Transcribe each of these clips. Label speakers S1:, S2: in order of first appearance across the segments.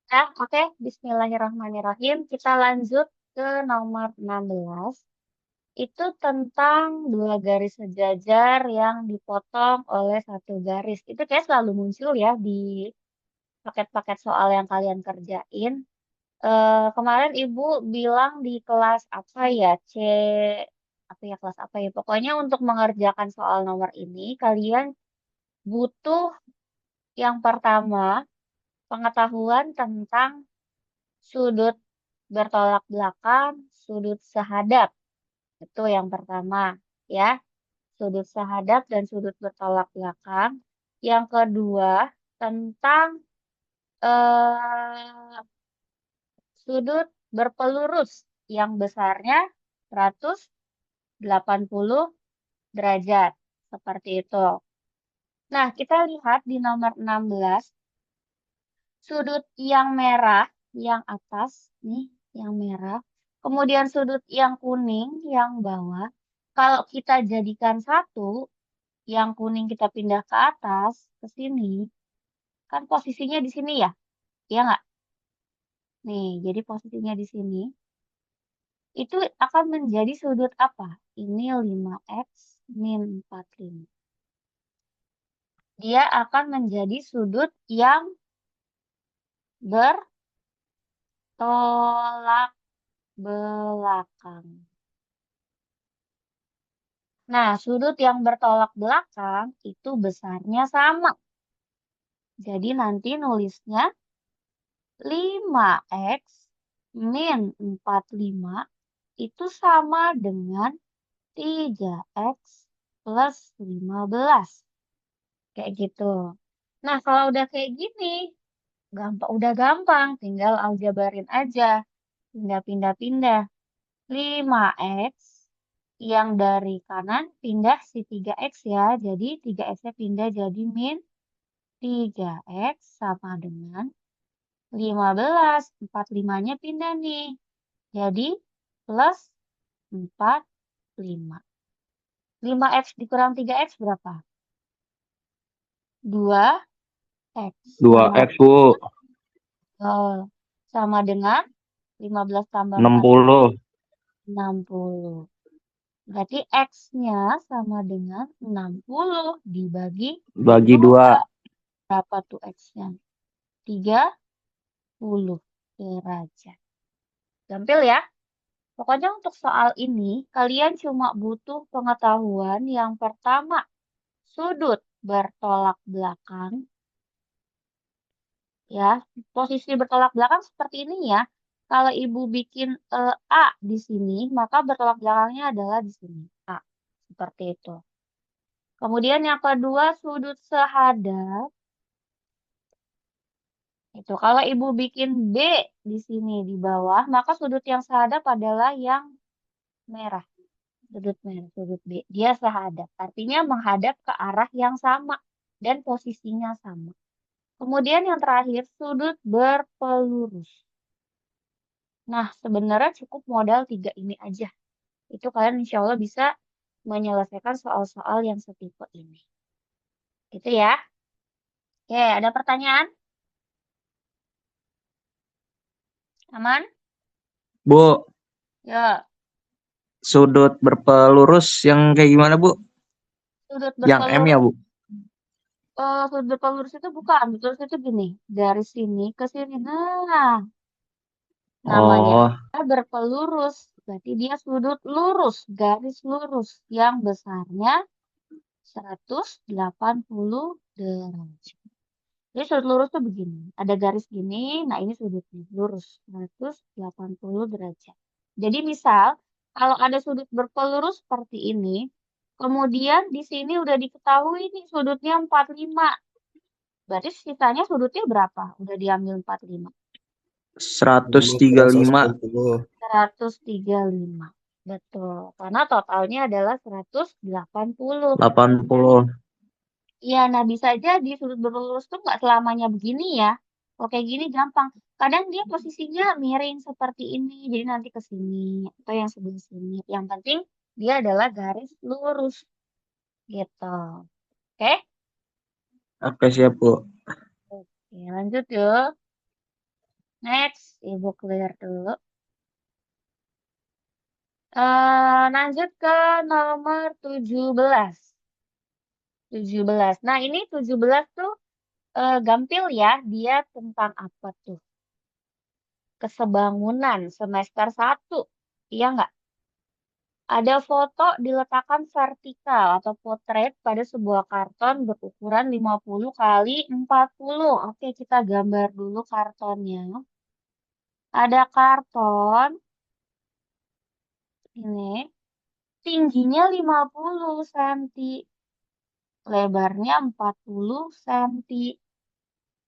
S1: Ya, oke. Bismillahirrahmanirrahim. Kita lanjut ke nomor 16. Itu tentang dua garis sejajar yang dipotong oleh satu garis. Itu kayak selalu muncul ya di paket-paket soal yang kalian kerjain. Kemarin Ibu bilang di kelas apa ya? Apa ya, kelas apa ya? Pokoknya untuk mengerjakan soal nomor ini, kalian butuh yang pertama pengetahuan tentang sudut bertolak belakang, sudut sehadap. Itu yang pertama, ya. Sudut sehadap dan sudut bertolak belakang. Yang kedua, tentang eh, sudut berpelurus yang besarnya 180 derajat. Seperti itu. Nah, kita lihat di nomor 16, sudut yang merah, yang atas, nih, yang merah. Kemudian sudut yang kuning, yang bawah. Kalau kita jadikan satu, yang kuning kita pindah ke atas, ke sini, kan posisinya di sini ya? Iya nggak? Nih, jadi posisinya di sini. Itu akan menjadi sudut apa? Ini 5x min 45. Dia akan menjadi sudut yang bertolak belakang. Nah, sudut yang bertolak belakang itu besarnya sama. Jadi nanti nulisnya 5x min 45 itu sama dengan 3x plus 15. Kayak gitu. Nah, kalau udah kayak gini, udah gampang. Tinggal aljabarin aja. Pindah-pindah-pindah. 5x yang dari kanan pindah si 3x ya. Jadi 3x-nya pindah jadi min 3x sama dengan 15. 45-nya pindah nih. Jadi plus 45. 5x dikurang 3x berapa? 2x. Sama,
S2: 2x, Bu.
S1: eh, sama dengan 15 tambah 45,
S2: 60.
S1: 60. Berarti X-nya sama dengan 60 dibagi
S2: Bagi
S1: 2.
S2: 2.
S1: Berapa tuh X-nya? 30 derajat. Gampil ya? Pokoknya untuk soal ini, kalian cuma butuh pengetahuan yang pertama, sudut bertolak belakang. Ya, posisi bertolak belakang seperti ini ya. Kalau ibu bikin A di sini, maka bertolak belakangnya adalah di sini. A. Seperti itu. Kemudian yang kedua, sudut sehadap. Itu kalau ibu bikin B di sini di bawah, maka sudut yang sehadap adalah yang merah. Sudut merah, sudut B. Dia sehadap. Artinya menghadap ke arah yang sama dan posisinya sama. Kemudian yang terakhir, sudut berpelurus. Nah, sebenarnya cukup modal 3 ini aja. Itu kalian insya Allah bisa menyelesaikan soal-soal yang setipe ini. Gitu ya. Oke, ada pertanyaan? Aman?
S2: Bu,
S1: Ya,
S2: sudut berpelurus yang kayak gimana, Bu?
S1: sudut
S2: Yang M ya,
S1: berpelurus.
S2: Bu?
S1: Sudut berpelurus itu bukan. Berpelurus itu gini. Dari sini ke sini. Nah, namanya
S2: Oh,
S1: berpelurus. Berarti dia sudut lurus. Garis lurus. Yang besarnya 180 derajat. Jadi sudut lurus tuh begini. Ada garis gini, nah ini sudutnya lurus 180 derajat. Jadi misal kalau ada sudut berpelurus seperti ini, kemudian di sini udah diketahui nih sudutnya 45. Berarti sisanya sudutnya berapa? Udah diambil 45.
S2: 135.
S1: 135. Betul. Karena totalnya adalah 180.
S2: 80.
S1: Iya, nah bisa jadi sudut berlurus tuh nggak selamanya begini ya. Kalau kayak gini gampang. Kadang dia posisinya miring seperti ini, jadi nanti ke sini atau yang sebelah sini. Yang penting dia adalah garis lurus gitu. Oke?
S2: Oke, siap, Bu.
S1: Oke, lanjut yuk. Next, Ibu clear dulu. Lanjut ke nomor 17. 17. Nah, ini 17 tuh gampil ya. Dia tentang apa tuh? Kesebangunan semester 1. Iya nggak? Ada foto diletakkan vertikal atau potret pada sebuah karton berukuran 50 kali 40. Oke, kita gambar dulu kartonnya. Ada karton ini tingginya 50 cm, lebarnya 40 cm.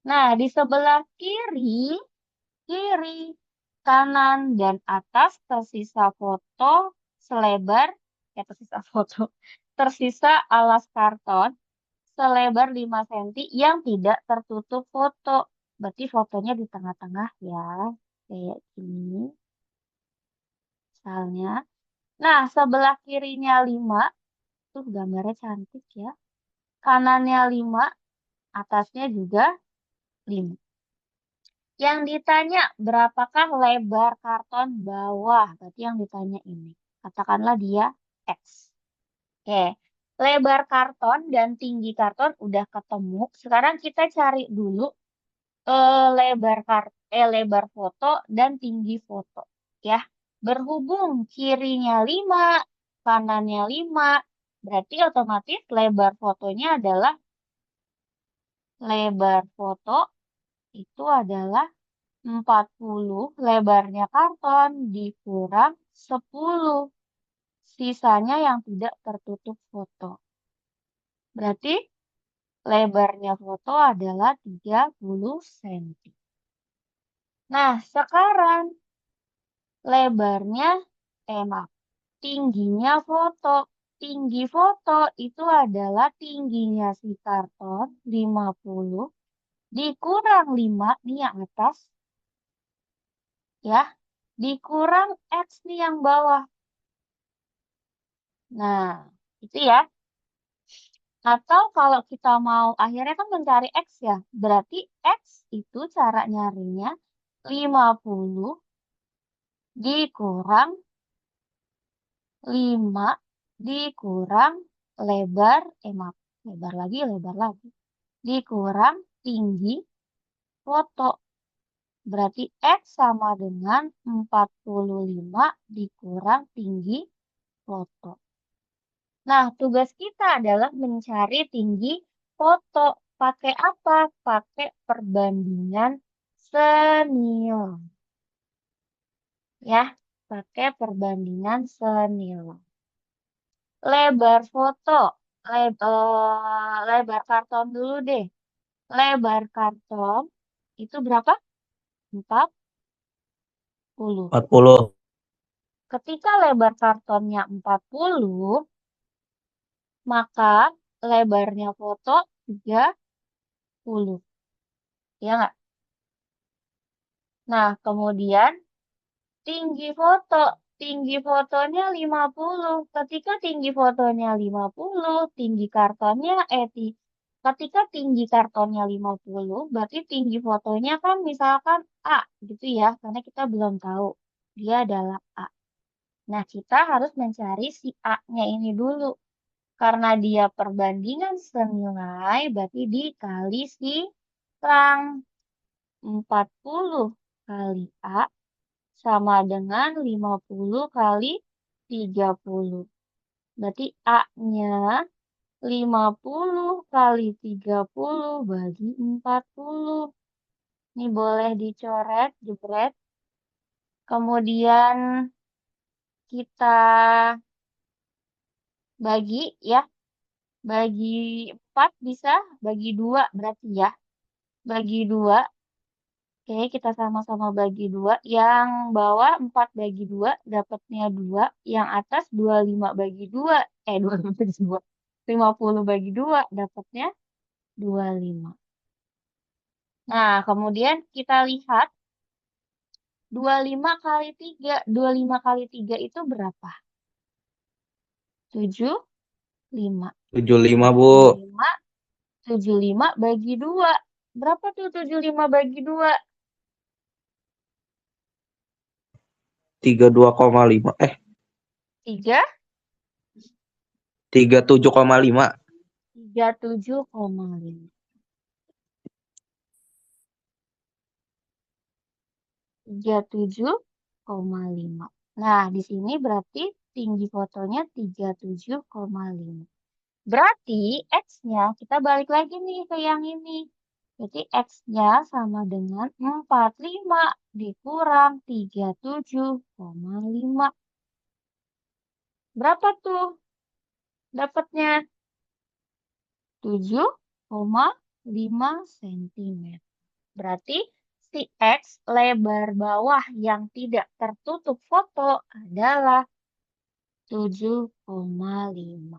S1: Nah, di sebelah kiri, kanan, dan atas tersisa foto selebar, tersisa foto, tersisa alas karton selebar 5 cm yang tidak tertutup foto. Berarti fotonya di tengah-tengah ya, kayak gini misalnya. Nah, sebelah kirinya 5, tuh gambarnya cantik ya. Kanannya 5, atasnya juga 5. Yang ditanya, berapakah lebar karton bawah? Berarti yang ditanya ini. Katakanlah dia X. Oke, lebar karton dan tinggi karton udah ketemu. Sekarang kita cari dulu lebar foto dan tinggi foto. Ya, berhubung kirinya 5, kanannya 5, berarti otomatis lebar fotonya adalah lebar foto itu adalah 40 lebarnya karton dikurang 10. Sisanya yang tidak tertutup foto. Berarti lebarnya foto adalah 30 cm. Nah, sekarang lebarnya, maaf, tingginya foto. Tinggi foto itu adalah tingginya si karton 50 dikurang 5 nih yang atas ya, dikurang X nih yang bawah. Nah, itu ya. Atau kalau kita mau akhirnya kan mencari X ya. Berarti X itu cara nyarinya 50 dikurang 5 dikurang lebar, maaf, lebar lagi. Dikurang tinggi foto. Berarti X sama dengan 45 dikurang tinggi foto. Nah, tugas kita adalah mencari tinggi foto. Pakai apa? Pakai perbandingan senilai. Ya, pakai perbandingan senilai. Lebar foto. Lebar karton dulu deh. Lebar karton itu berapa? 40.
S2: 40.
S1: Ketika lebar kartonnya 40, maka lebarnya foto 30. Ya nggak? Nah, kemudian tinggi foto. Tinggi fotonya 50. Ketika tinggi fotonya 50, tinggi kartonnya, ketika tinggi kartonnya 50, berarti tinggi fotonya kan misalkan A, gitu ya. Karena kita belum tahu. Dia adalah A. Nah, kita harus mencari si A-nya ini dulu. Karena dia perbandingan senilai, berarti dikali si rang 40 kali A sama dengan 50 kali 30. Berarti A-nya 50 kali 30 bagi 40. Ini boleh dicoret, jebret. Kemudian kita bagi ya. Bagi 4 bisa, bagi 2 berarti ya. Bagi 2. Oke, kita sama-sama bagi 2. Yang bawah 4 bagi 2, dapatnya 2. Yang atas 25 bagi 2. 25 bagi 2. 50 bagi 2, dapatnya 25. Nah, kemudian kita lihat 25 kali 3. 25 kali 3 itu berapa? 75.
S2: 75, Bu.
S1: 75, 75 bagi 2. Berapa tuh 75 bagi 2?
S2: 32,5.
S1: 3,
S2: 37,5.
S1: 37,5. 37,5. Nah, di sini berarti tinggi fotonya 37,5. Berarti X-nya, kita balik lagi nih ke yang ini. Berarti X-nya sama dengan 45 dikurang 37,5. Berapa tuh dapatnya? 7,5 cm. Berarti si X lebar bawah yang tidak tertutup foto adalah 7,5.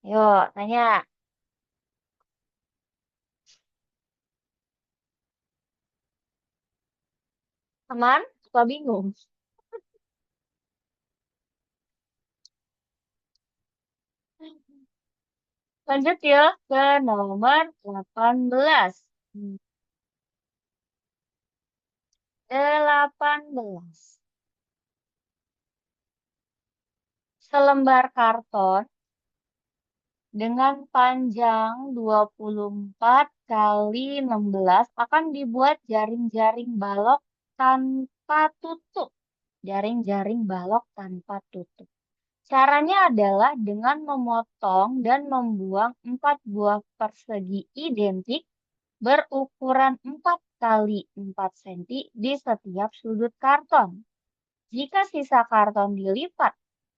S1: Yuk, tanya. Teman, suka bingung. Lanjut ya ke nomor 18. 18. Selembar karton dengan panjang 24 kali 16 akan dibuat jaring-jaring balok tanpa tutup. Jaring-jaring balok tanpa tutup. Caranya adalah dengan memotong dan membuang 4 buah persegi identik berukuran 4 kali 4 cm di setiap sudut karton. Jika sisa karton dilipat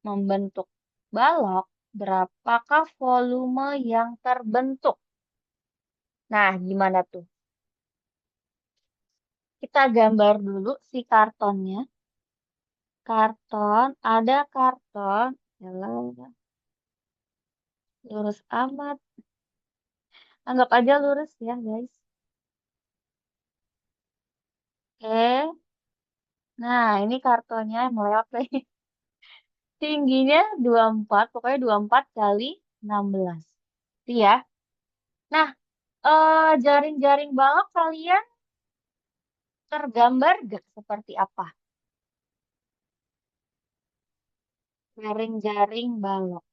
S1: membentuk balok, berapakah volume yang terbentuk? Nah, gimana tuh? Kita gambar dulu si kartonnya. Karton, ada karton. Yalah, lurus amat. Anggap aja lurus ya, guys. Oke. Nah, ini kartonnya meleot nih. Tingginya 24, pokoknya 24 kali 16. Itu ya. Nah, jaring-jaring balok kalian tergambar gak seperti apa? Jaring-jaring balok.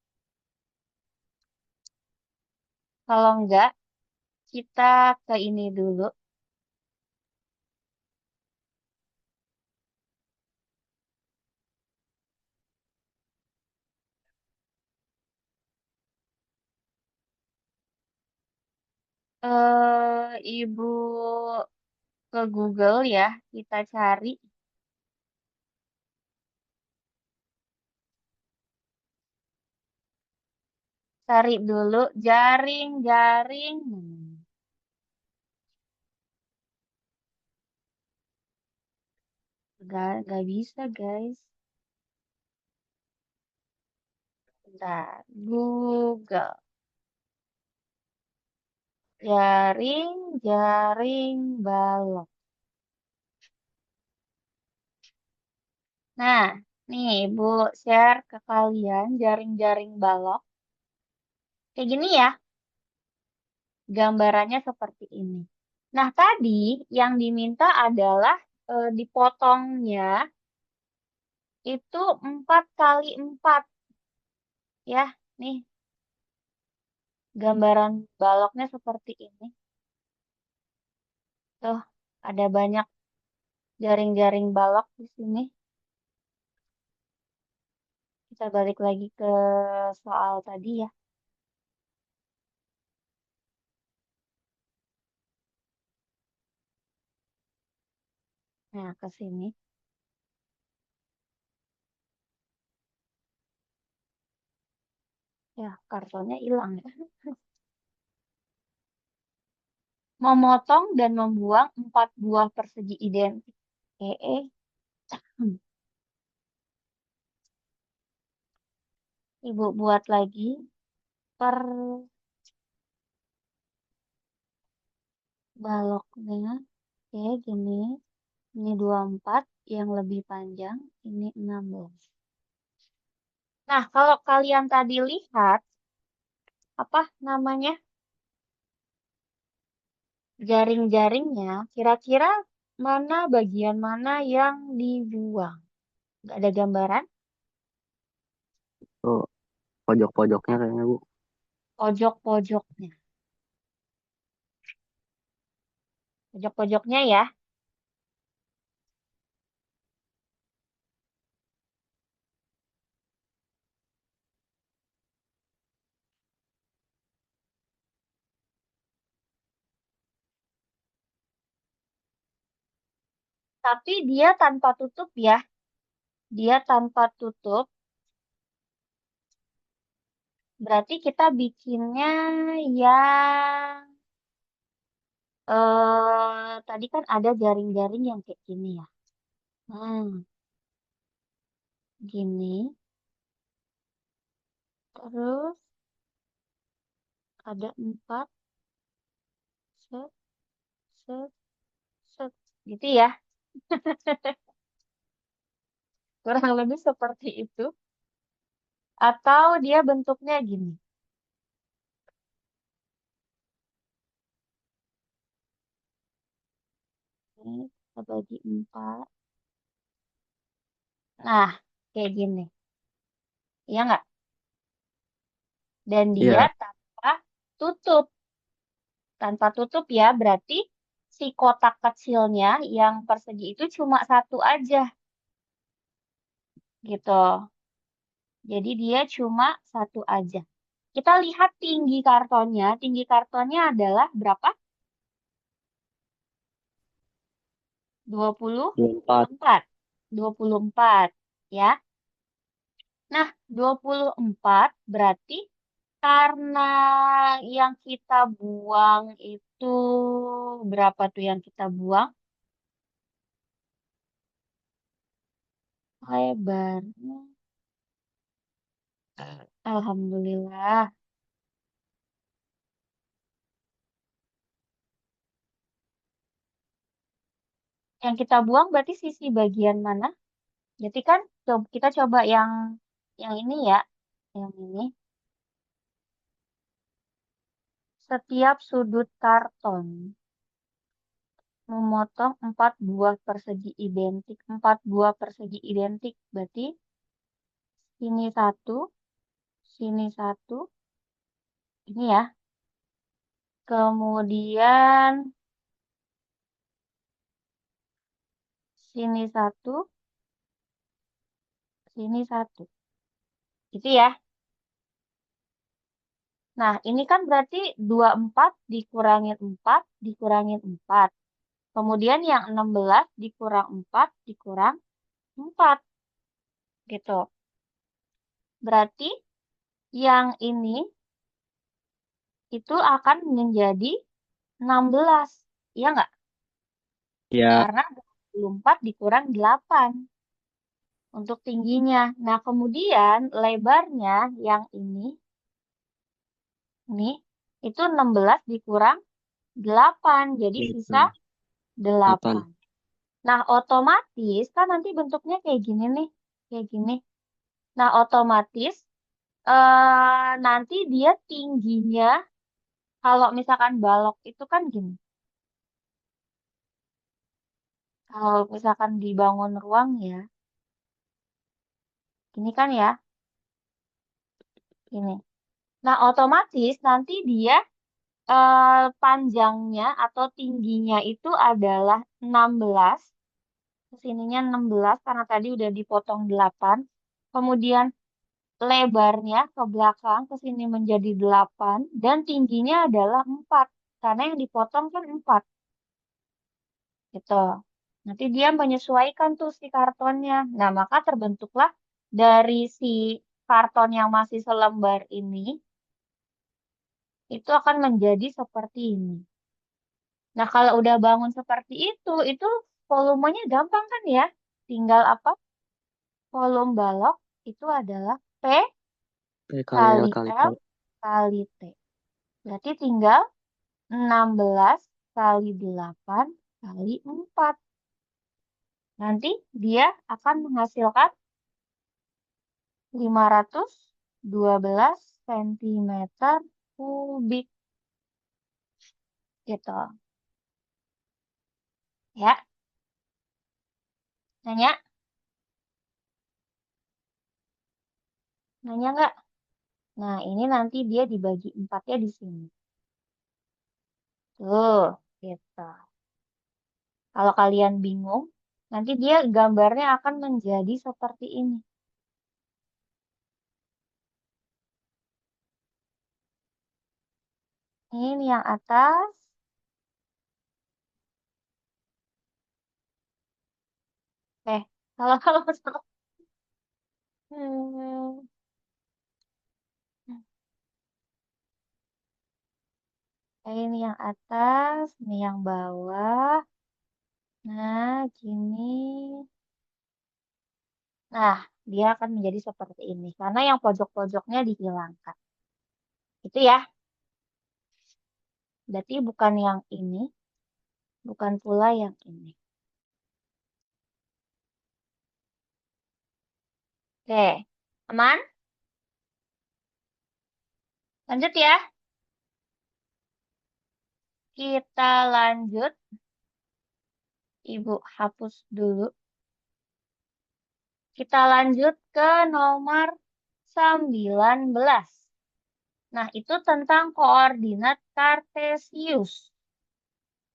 S1: Kalau enggak, kita ke ini dulu. Ibu ke Google ya, kita cari dulu jaring-jaring. Gak bisa guys. Bentar, Google. Jaring-jaring balok. Nah, nih Ibu share ke kalian jaring-jaring balok. Kayak gini ya, gambarannya seperti ini. Nah, tadi yang diminta adalah dipotongnya itu 4 kali 4 ya. Nih, gambaran baloknya seperti ini. Tuh, ada banyak jaring-jaring balok di sini. Kita balik lagi ke soal tadi ya. Nah, ke sini. Ya, kartonnya hilang ya. Memotong dan membuang 4 buah persegi identik. Hmm. Ibu buat lagi per baloknya. Oke, gini. Ini 24 yang lebih panjang. Ini 16. Nah, kalau kalian tadi lihat, apa namanya? Jaring-jaringnya, kira-kira mana bagian mana yang dibuang? Nggak ada gambaran.
S3: Oh, pojok-pojoknya kayaknya Bu.
S1: Pojok-pojoknya. Pojok-pojoknya ya. Tapi dia tanpa tutup ya. Dia tanpa tutup. Berarti kita bikinnya yang tadi kan ada jaring-jaring yang kayak gini ya. Hmm, gini. Terus ada 4, set, set, set. Gitu ya. Kurang lebih seperti itu. Atau dia bentuknya gini. Ini kita bagi 4. Nah, kayak gini. Iya nggak? Dan dia
S3: Iya,
S1: tanpa tutup. Tanpa tutup ya, berarti si kotak kecilnya yang persegi itu cuma satu aja. Gitu. Jadi dia cuma satu aja. Kita lihat tinggi kartonnya. Tinggi kartonnya adalah berapa?
S3: 24.
S1: 24. 24 ya. Nah, 24 berarti karena yang kita buang itu berapa tuh yang kita buang? Lebarnya. Alhamdulillah. Yang kita buang berarti sisi bagian mana? Jadi kan kita coba yang ini ya. Yang ini. Setiap sudut karton memotong 4 buah persegi identik. 4 buah persegi identik berarti sini satu, sini satu, ini ya. Kemudian sini satu, sini satu. Gitu ya. Nah, ini kan berarti 24 dikurangin 4 dikurangin 4. Kemudian yang 16 dikurang 4 dikurang 4. Gitu. Berarti yang ini itu akan menjadi 16. Iya nggak?
S3: Iya,
S1: Karena 24 dikurang 8 untuk tingginya. Nah, kemudian lebarnya yang ini itu 16 dikurang 8. Jadi sisa
S3: 8.
S1: 8. Nah, otomatis kan nanti bentuknya kayak gini nih. Kayak gini. Nah, otomatis nanti dia tingginya kalau misalkan balok itu kan gini. Kalau misalkan dibangun ruang ya, gini kan ya, gini. Nah, otomatis nanti dia panjangnya atau tingginya itu adalah 16. Kesininya 16 karena tadi udah dipotong 8. Kemudian lebarnya ke belakang ke sini menjadi 8 dan tingginya adalah 4 karena yang dipotong kan 4 gitu. Nanti dia menyesuaikan tuh si kartonnya. Nah, maka terbentuklah dari si karton yang masih selembar ini itu akan menjadi seperti ini. Nah, kalau udah bangun seperti itu volumenya gampang kan ya? Tinggal apa? Volume balok itu adalah P
S3: P kali L
S1: kali
S3: kali
S1: L
S3: T.
S1: kali T. Berarti tinggal 16 kali 8 kali 4. Nanti dia akan menghasilkan 512 cm kubik gitu. Ya, nanya. Nanya nggak? Nah, ini nanti dia dibagi 4-nya di sini. Tuh, gitu. Kalau kalian bingung, nanti dia gambarnya akan menjadi seperti ini. Ini yang atas. Kalau kalau salah. Hmm. Ini yang atas, ini yang bawah. Nah, gini. Nah, dia akan menjadi seperti ini. Karena yang pojok-pojoknya dihilangkan. Itu ya. Berarti bukan yang ini. Bukan pula yang ini. Oke. Aman? Lanjut ya. Kita lanjut. Ibu hapus dulu. Kita lanjut ke nomor 19. Nah, itu tentang koordinat kartesius.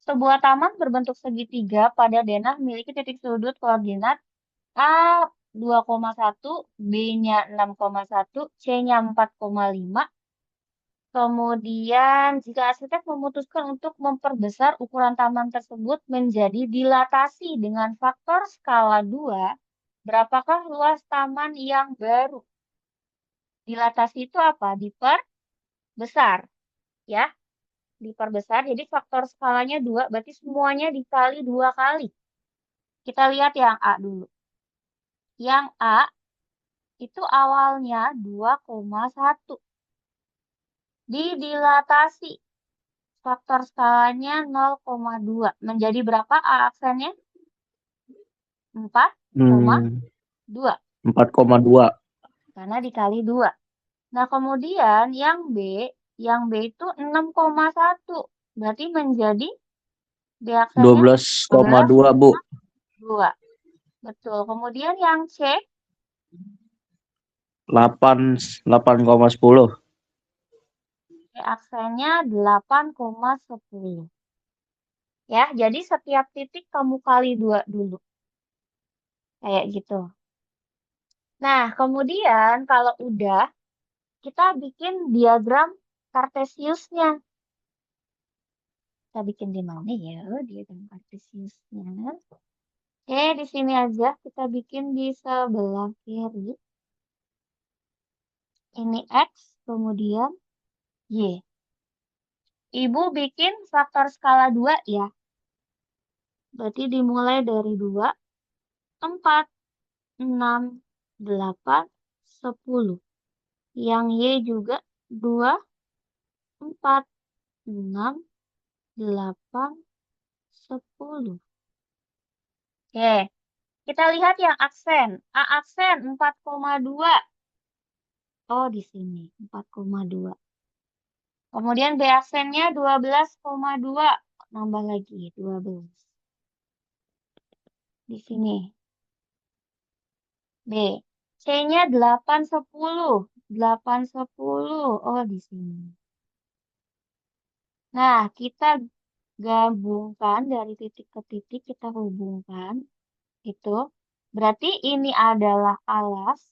S1: Sebuah taman berbentuk segitiga pada denah memiliki titik sudut koordinat A 2,1, B-nya 6,1, C-nya 4,5. Kemudian, jika arsitek memutuskan untuk memperbesar ukuran taman tersebut menjadi dilatasi dengan faktor skala 2, berapakah luas taman yang baru? Dilatasi itu apa? Diperbesar, ya. Diperbesar, jadi faktor skalanya 2, berarti semuanya dikali 2 kali. Kita lihat yang A dulu. Yang A itu awalnya 2,1. Dilatasi. Faktor skalanya 0,2. Menjadi berapa A aksennya? 4,2.
S2: 4,2.
S1: Karena dikali 2. Nah, kemudian yang B itu 6,1. Berarti menjadi B aksennya
S2: 12,2, Bu.
S1: 2. Betul. Kemudian yang C
S2: 8,10.
S1: aksennya 8,10. Ya, jadi setiap titik kamu kali 2 dulu. Kayak gitu. Nah, kemudian kalau udah, kita bikin diagram kartesiusnya. Kita bikin di mana ya diagram kartesiusnya? Oke, di sini aja kita bikin di sebelah kiri. Ini X, kemudian Y. Ibu bikin faktor skala 2 ya. Berarti dimulai dari 2, 4, 6, 8, 10. Yang Y juga 2, 4, 6, 8, 10. Oke, kita lihat yang aksen. A aksen 4,2. Oh, di sini 4,2. Kemudian B aksennya 12,2. Nambah lagi 12. Di sini. B. C-nya 8,10. 8,10. Oh, di sini. Nah, kita gabungkan dari titik ke titik, kita hubungkan. Itu. Berarti ini adalah alas,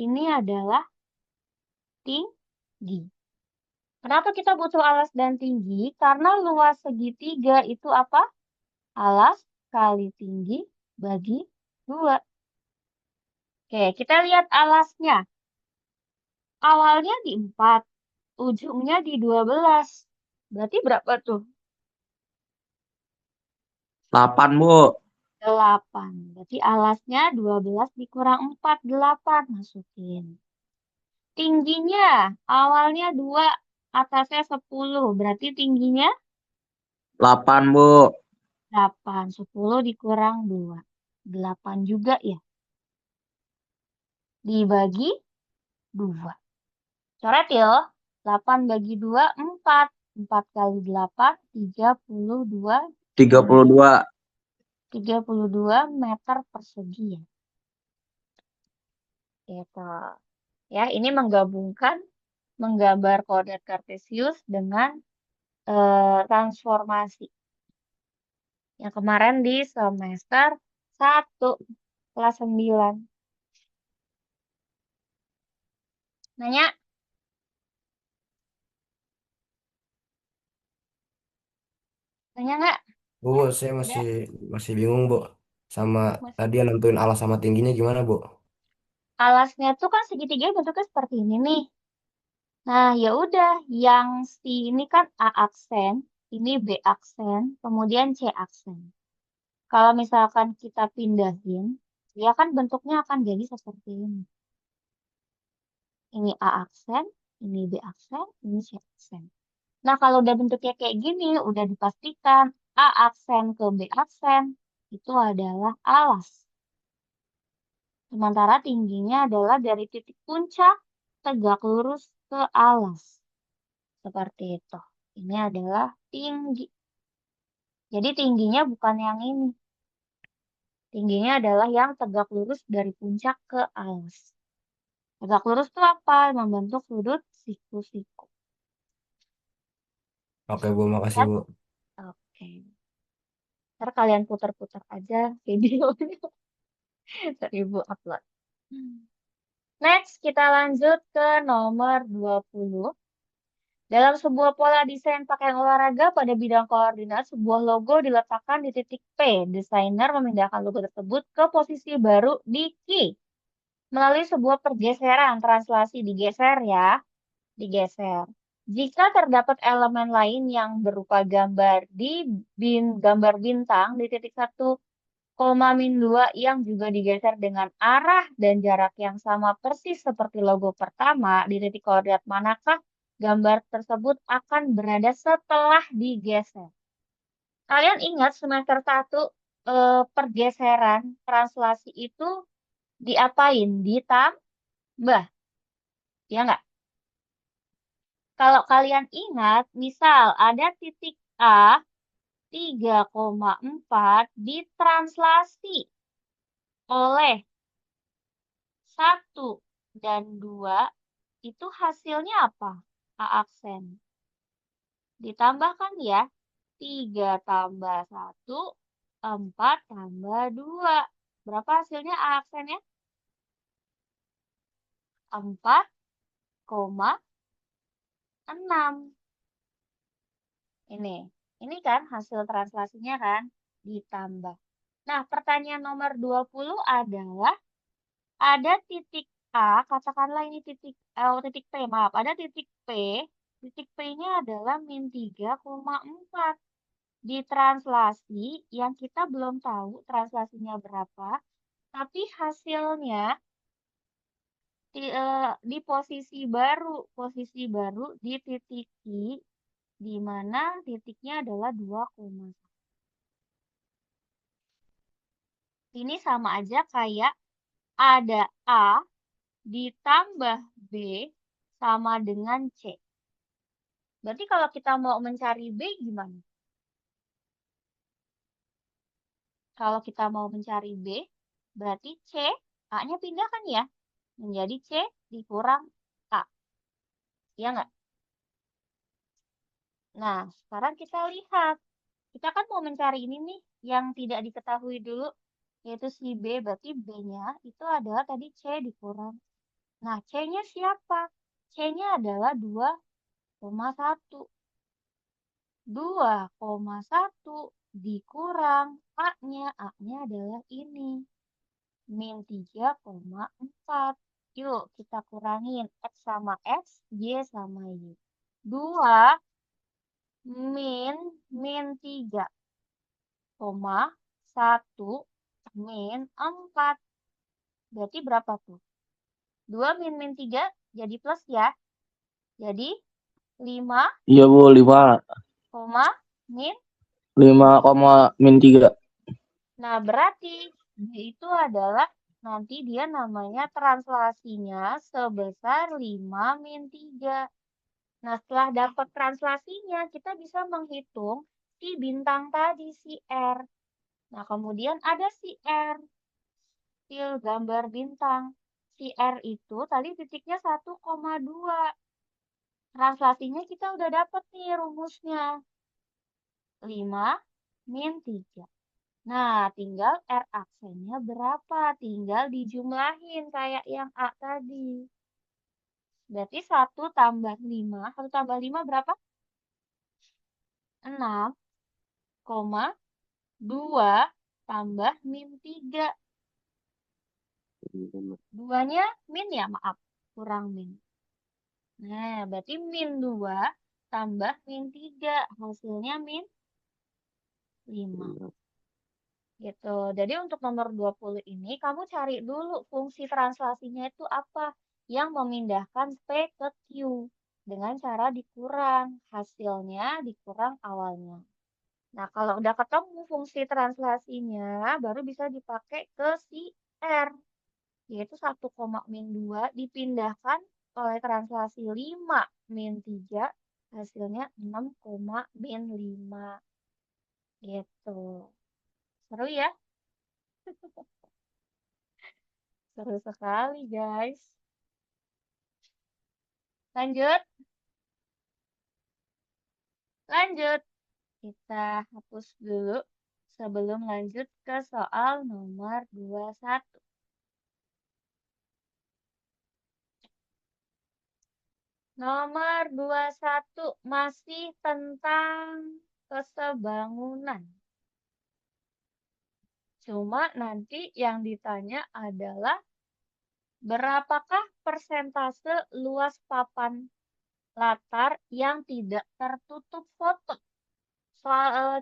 S1: ini adalah tinggi. Kenapa kita butuh alas dan tinggi? Karena luas segitiga itu apa? Alas kali tinggi bagi 2. Oke, kita lihat alasnya. Awalnya di 4, ujungnya di 12. Berarti berapa tuh?
S2: 8, Bu.
S1: 8. Berarti alasnya 12 dikurang 4, 8. Masukin. Tingginya awalnya 2, atasnya 10. Berarti tingginya
S2: 8, Bu.
S1: 8. 10 dikurang 2. 8 juga ya. Dibagi 2. Coret ya. 8 bagi 2, 4. 4 kali 8, 32.
S2: 32.
S1: 32 meter persegi ya. Gitu. Ya, ini menggambar koordinat kartesius dengan transformasi. Yang kemarin di semester 1, kelas 9. Nanya? Nanya nggak?
S4: Bu, saya
S1: Ada?
S4: masih bingung, Bu. Sama
S1: Masih.
S4: tadi yang nentuin alas sama tingginya gimana, Bu?
S1: Alasnya tuh kan segitiga bentuknya seperti ini nih. Nah, ya udah, yang si ini kan A aksen, ini B aksen, kemudian C aksen. Kalau misalkan kita pindahin, ya kan bentuknya akan jadi seperti ini. Ini A aksen, ini B aksen, ini C aksen. Nah, kalau udah bentuknya kayak gini, udah dipastikan A aksen ke B aksen itu adalah alas. Sementara tingginya adalah dari titik puncak tegak lurus ke alas. Seperti itu. Ini adalah tinggi. Jadi tingginya bukan yang ini. Tingginya adalah yang tegak lurus dari puncak ke alas. Tegak lurus itu apa? Membentuk sudut siku-siku.
S4: Oke, Bu, makasih,
S1: Kan?
S4: Bu.
S1: Oke. Ntar kalian putar-putar aja videonya. Seribu upload. Next, kita lanjut ke nomor 20. Dalam sebuah pola desain pakaian olahraga pada bidang koordinat, sebuah logo diletakkan di titik P. Desainer memindahkan logo tersebut ke posisi baru di Q. Melalui sebuah pergeseran, translasi digeser ya, digeser. Jika terdapat elemen lain yang berupa gambar bintang di titik 1,-2 yang juga digeser dengan arah dan jarak yang sama persis seperti logo pertama, di titik koordinat manakah gambar tersebut akan berada setelah digeser? Kalian ingat semester 1 pergeseran translasi itu diapain? Ditambah, ya nggak? Kalau kalian ingat, misal ada titik A 3,4 ditranslasi oleh 1 dan 2, itu hasilnya apa? A aksen. Ditambahkan ya, 3 tambah 1, 4 tambah 2. Berapa hasilnya A aksennya? 4,6. Ini kan hasil translasinya kan? Ditambah. Nah, pertanyaan nomor 20 adalah ada titik A, katakanlah ini titik P, maaf, ada titik P-nya adalah min 3,4. Ditranslasi, yang kita belum tahu translasinya berapa, tapi hasilnya di posisi baru di titik I, di mana titiknya adalah 2,1. Ini sama aja kayak ada A ditambah B sama dengan C. Berarti kalau kita mau mencari B gimana? Kalau kita mau mencari B, berarti C, A-nya pindah kan ya? Menjadi C dikurang A. Iya nggak? Nah, sekarang kita lihat. Kita kan mau mencari ini nih, yang tidak diketahui dulu, yaitu si B. Berarti B-nya itu adalah tadi C dikurang. Nah, C-nya siapa? C-nya adalah 2,1. 2,1 dikurang A-nya. A-nya adalah ini. Min 3,4. Yuk, kita kurangin. X sama X, Y sama Y. 2 min 3,1 min 4. Berarti berapa tuh? 2 min 3 jadi plus ya. Jadi 5,
S2: Iya Bu, 5
S1: min.
S2: 5,-3.
S1: Nah, berarti itu adalah nanti dia namanya translasinya sebesar 5 min 3. Nah, setelah dapat translasinya, kita bisa menghitung si bintang tadi, si R. Nah, kemudian ada si R, gambar bintang. si R itu tadi titiknya 1,2. Translasinya kita udah dapet nih rumusnya. 5 min 3. Nah, tinggal R aksennya berapa? Tinggal dijumlahin kayak yang A tadi. Berarti 1 tambah 5. 1 tambah 5 berapa? 6,2 tambah min 3. Duanya min ya, maaf. Kurang min. Nah, berarti min 2 tambah min 3. Hasilnya min 5. Gitu. Jadi untuk nomor 20 ini, kamu cari dulu fungsi translasinya itu apa yang memindahkan P ke Q. Dengan cara dikurang. Hasilnya dikurang awalnya. Nah, kalau udah ketemu fungsi translasinya, baru bisa dipakai ke si R. Yaitu 1, min 2 dipindahkan oleh translasi 5 min 3. Hasilnya 6, min 5. Gitu. Seru ya? Seru sekali, guys. Lanjut, lanjut. Kita hapus dulu sebelum lanjut ke soal nomor 21. Nomor 21 masih tentang kesebangunan. Cuma nanti yang ditanya adalah berapakah persentase luas papan latar yang tidak tertutup foto?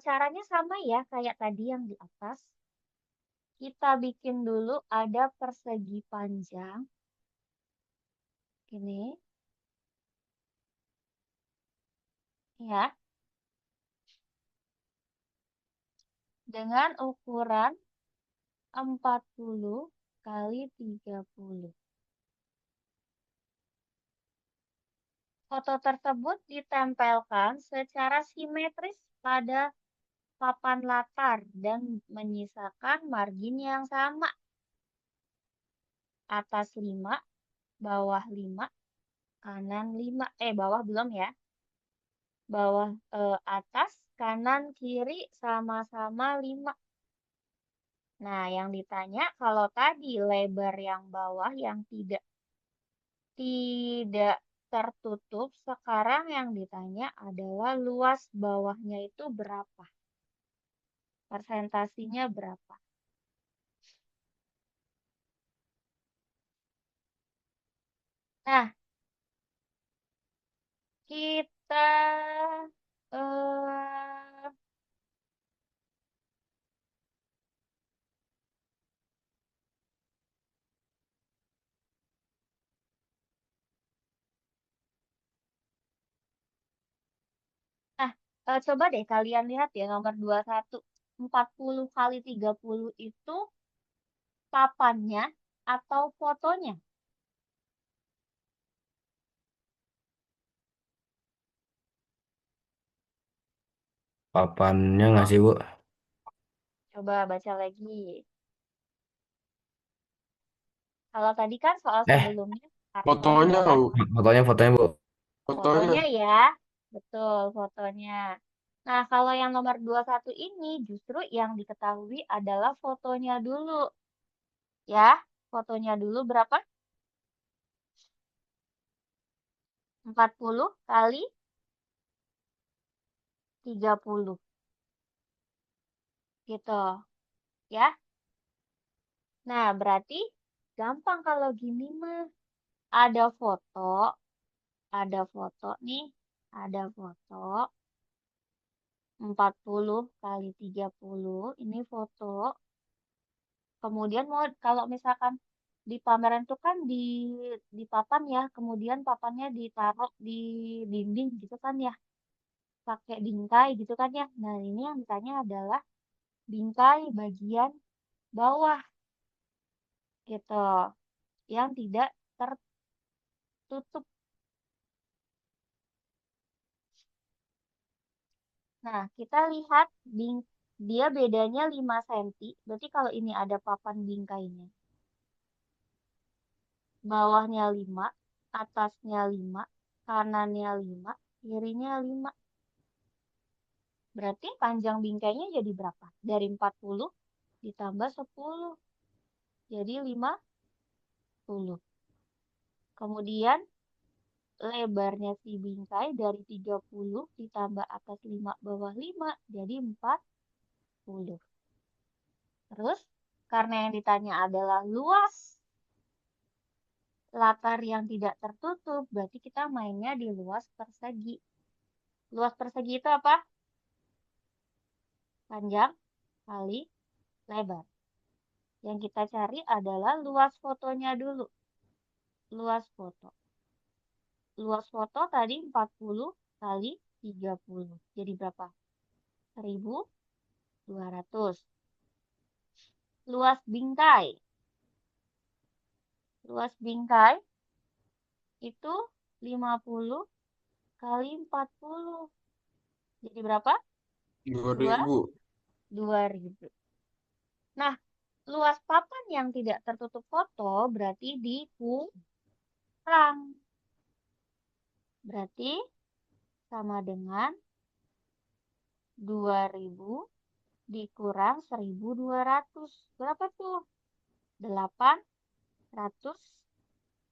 S1: Caranya sama ya kayak tadi yang di atas. Kita bikin dulu ada persegi panjang. Gini. Ya. Dengan ukuran 40 kali 30. Foto tersebut ditempelkan secara simetris pada papan latar dan menyisakan margin yang sama. Atas 5, bawah 5, kanan 5. Bawah belum ya. Bawah atas, kanan, kiri sama-sama 5. Nah, yang ditanya kalau tadi lebar yang bawah yang tidak tertutup, sekarang yang ditanya adalah luas bawahnya itu berapa? Persentasinya berapa? Nah, kita eh nah, coba deh kalian lihat ya nomor 21. 40 kali 30 itu papannya atau fotonya?
S4: Papannya nggak sih, Bu?
S1: Coba baca lagi. Kalau tadi kan soal
S4: Eh,
S1: sebelumnya papan
S5: Fotonya,
S1: ya kan?
S4: fotonya, Bu.
S5: fotonya.
S1: Fotonya ya. Betul, fotonya. Nah, kalau yang nomor 21 ini justru yang diketahui adalah fotonya dulu. Ya, fotonya dulu berapa? 40 kali 30. Gitu. Ya. Nah, berarti gampang kalau gini mah. Ada foto, ada foto nih, ada foto 40 kali 30. Ini foto. Kemudian mau kalau misalkan di pameran tuh kan di papan ya, kemudian papannya ditaruh di dinding gitu kan ya, pakai bingkai gitu kan ya. Nah, ini yang ditanya adalah bingkai bagian bawah gitu, yang tidak tertutup. Nah, kita lihat dia bedanya 5 cm, berarti kalau ini ada papan bingkainya. bawahnya 5, atasnya 5, kanannya 5, kirinya 5. Berarti panjang bingkainya jadi berapa? Dari 40 ditambah 10. Jadi 50. Kemudian lebarnya si bingkai dari 30 ditambah atas 5 bawah 5 jadi 40. Terus karena yang ditanya adalah luas latar yang tidak tertutup, berarti kita mainnya di luas persegi. Luas persegi itu apa? Panjang kali lebar. Yang kita cari adalah luas fotonya dulu. Luas foto. Luas foto tadi 40 kali 30. Jadi berapa? 1.200. Luas bingkai. Luas bingkai itu 50 kali 40. Jadi berapa?
S4: 2.000.
S1: 2.000. Nah, luas papan yang tidak tertutup foto berarti dikurang. Berarti sama dengan 2.000 dikurang 1.200. Berapa tuh? 800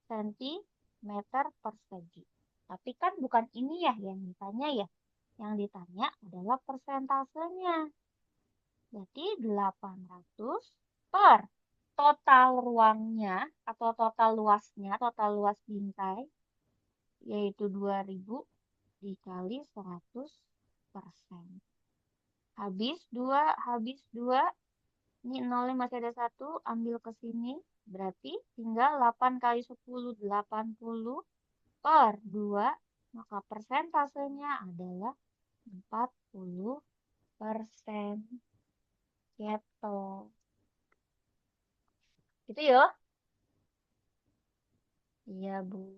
S1: cm persegi. Tapi kan bukan ini ya yang ditanya ya. Yang ditanya adalah persentasenya. Berarti 800 per total ruangnya atau total luasnya, total luas bingkai, yaitu 2.000 dikali 100%. Habis 2. Ini nolnya masih ada 1, ambil ke sini. Berarti tinggal 8 kali 10, 80 per 2. Maka persentasenya adalah 40%. Gitu. Gitu ya. Iya, Bu.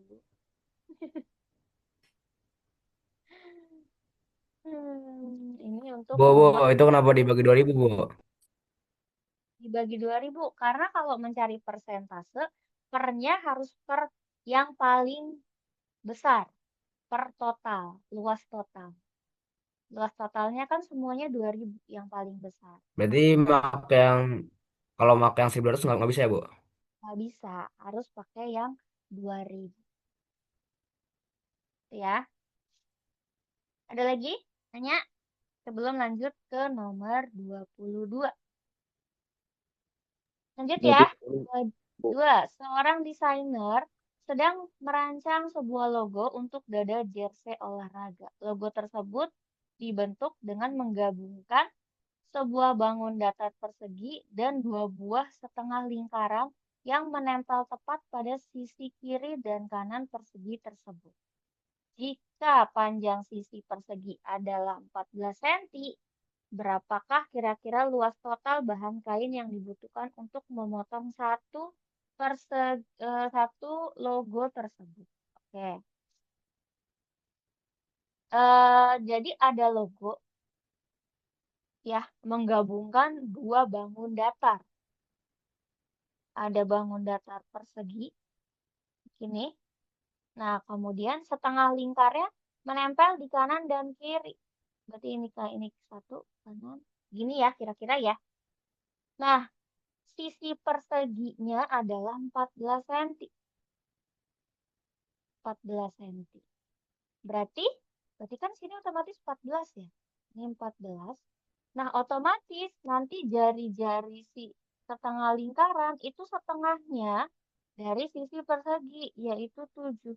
S1: Ini untuk
S4: Bu,
S1: nomor
S4: itu kenapa dibagi 2.000, Bu?
S1: dibagi 2.000. Karena kalau mencari persentase, pernya harus per yang paling besar. Per total, luas total. Luas totalnya kan semuanya 2.000 yang paling besar.
S4: Berarti kalau pakai yang 1.200 nggak bisa ya, Bu?
S1: Nggak bisa, harus pakai yang 2.000. Ya. Ada lagi? Tanya sebelum lanjut ke nomor 22. Lanjut ya. 2. Seorang desainer sedang merancang sebuah logo untuk dada jersey olahraga. Logo tersebut dibentuk dengan menggabungkan sebuah bangun datar persegi dan 2 buah setengah lingkaran yang menempel tepat pada sisi kiri dan kanan persegi tersebut. Jika panjang sisi persegi adalah 14 cm, berapakah kira-kira luas total bahan kain yang dibutuhkan untuk memotong satu logo tersebut? Oke. Jadi ada logo ya menggabungkan 2 bangun datar. Ada bangun datar persegi ini. Nah, kemudian setengah lingkarnya menempel di kanan dan kiri. Berarti ini satu kanan. Gini ya kira-kira ya. Nah, sisi perseginya adalah 14 cm. 14 cm. Berarti kan sini otomatis 14 ya. Ini 14. Nah, otomatis nanti jari-jari si setengah lingkaran itu setengahnya dari sisi persegi, yaitu 7.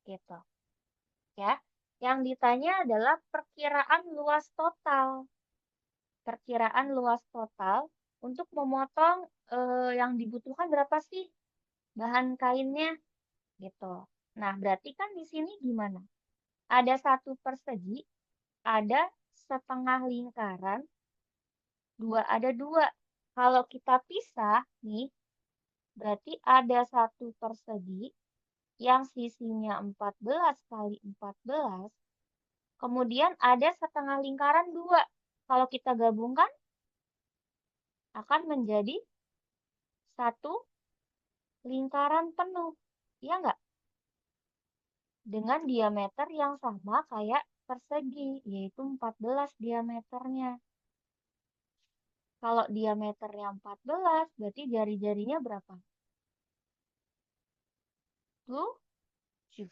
S1: Gitu. Ya. Yang ditanya adalah perkiraan luas total. Perkiraan luas total untuk memotong yang dibutuhkan berapa sih bahan kainnya gitu. Nah, berarti kan di sini gimana? Ada satu persegi, ada setengah lingkaran, ada dua. Kalau kita pisah nih, berarti ada satu persegi yang sisinya 14 kali 14, kemudian ada setengah lingkaran 2. Kalau kita gabungkan, akan menjadi 1 lingkaran penuh. Iya nggak? Dengan diameter yang sama kayak persegi, yaitu 14 diameternya. Kalau diameternya 14, berarti jari-jarinya berapa? 7.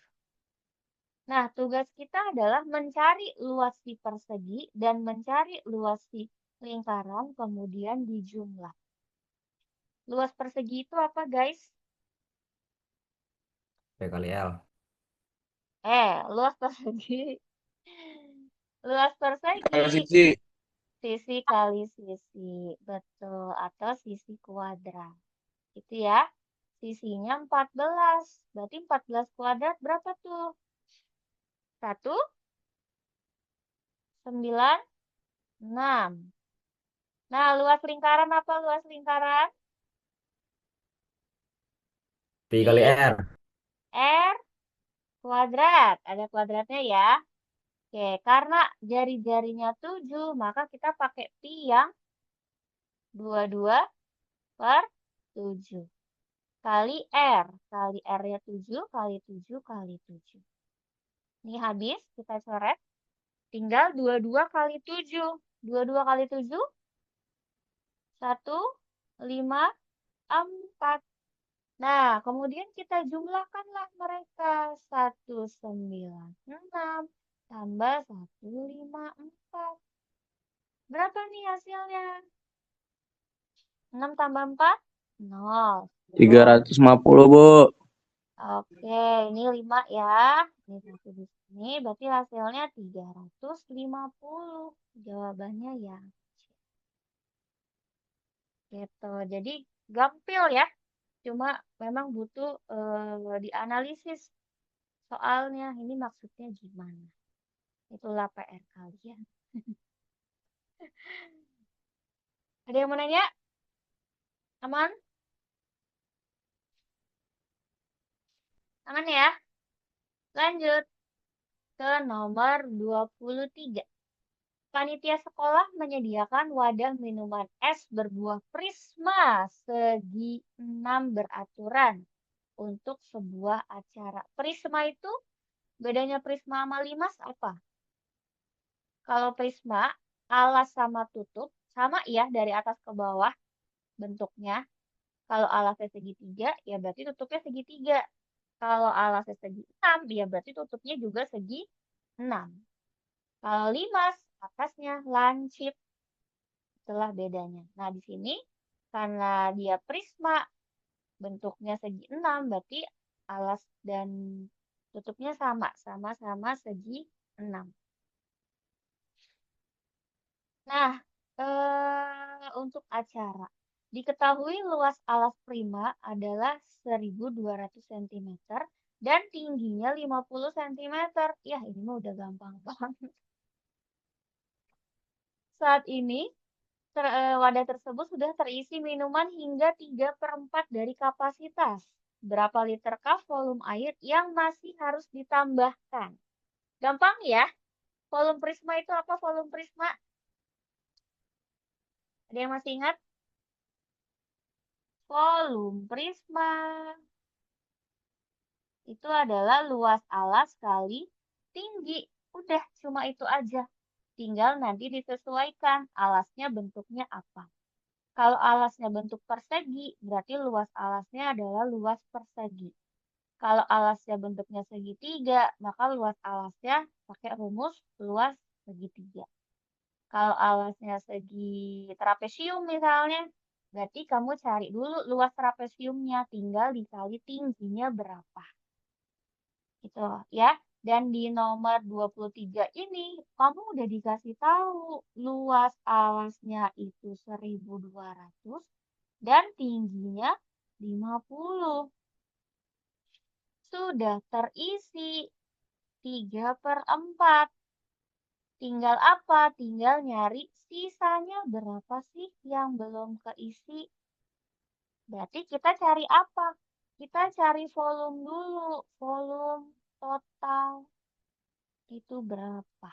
S1: Nah, tugas kita adalah mencari luas si persegi dan mencari luas si lingkaran, kemudian dijumlah. Luas persegi itu apa, guys?
S4: P kali L.
S1: Luas persegi. Luas persegi,
S2: Sisi.
S1: sisi kali sisi. Betul, atau sisi kuadrat. Itu ya. Sisinya 14. Berarti 14 kuadrat berapa tuh? 1, 9, 6. Nah, luas lingkaran apa luas lingkaran?
S4: Pi kali R.
S1: R kuadrat. Ada kuadratnya ya. Oke, karena jari-jarinya 7, maka kita pakai pi yang 22 per 7. Kali R. Kali R-nya 7, kali 7, kali 7. Ini habis, kita coret. Tinggal 22 kali 7. 22 kali 7, 1, 5, 4. Nah, kemudian kita jumlahkanlah mereka. 196 tambah 154. Berapa nih hasilnya? 6 tambah 4? 0.
S2: 350, Bu.
S1: Oke, ini 5 ya. Ini 1 di sini. Berarti hasilnya 350. Jawabannya ya. Gitu. Jadi gampil ya. Cuma memang butuh dianalisis soalnya. Ini maksudnya gimana? Itulah PR kalian. Ada yang mau nanya? Aman? Aman ya? Lanjut ke nomor 23. Panitia sekolah menyediakan wadah minuman es berbuah prisma segi 6 beraturan untuk sebuah acara. Prisma itu bedanya prisma sama limas apa? Kalau prisma alas sama tutup sama ya dari atas ke bawah bentuknya. Kalau alasnya segitiga ya berarti tutupnya segitiga. Kalau alasnya segi 6 ya berarti tutupnya juga segi 6. Kalau limas atasnya lancip. Itulah bedanya. Nah, di sini karena dia prisma bentuknya segi 6 berarti alas dan tutupnya sama-sama segi 6. Nah, untuk acara. Diketahui luas alas prima adalah 1.200 cm dan tingginya 50 cm. Ya, ini mah udah gampang banget. Saat ini, wadah tersebut sudah terisi minuman hingga 3/4 dari kapasitas. Berapa literkah volume air yang masih harus ditambahkan? Gampang ya. Volume prisma itu apa volume prisma? Ada yang masih ingat? Volume prisma itu adalah luas alas kali tinggi. Udah, cuma itu aja. Tinggal nanti disesuaikan alasnya bentuknya apa. Kalau alasnya bentuk persegi, berarti luas alasnya adalah luas persegi. Kalau alasnya bentuknya segitiga, maka luas alasnya pakai rumus luas segitiga. Kalau alasnya segi trapesium misalnya, berarti kamu cari dulu luas trapesiumnya, tinggal dikali tingginya berapa. Gitu ya. Dan di nomor 23 ini, kamu udah dikasih tahu luas alasnya itu 1.200 dan tingginya 50. Sudah terisi 3/4. Tinggal apa? Tinggal nyari sisanya berapa sih yang belum keisi. Berarti kita cari apa? Kita cari volume dulu. Volume total itu berapa?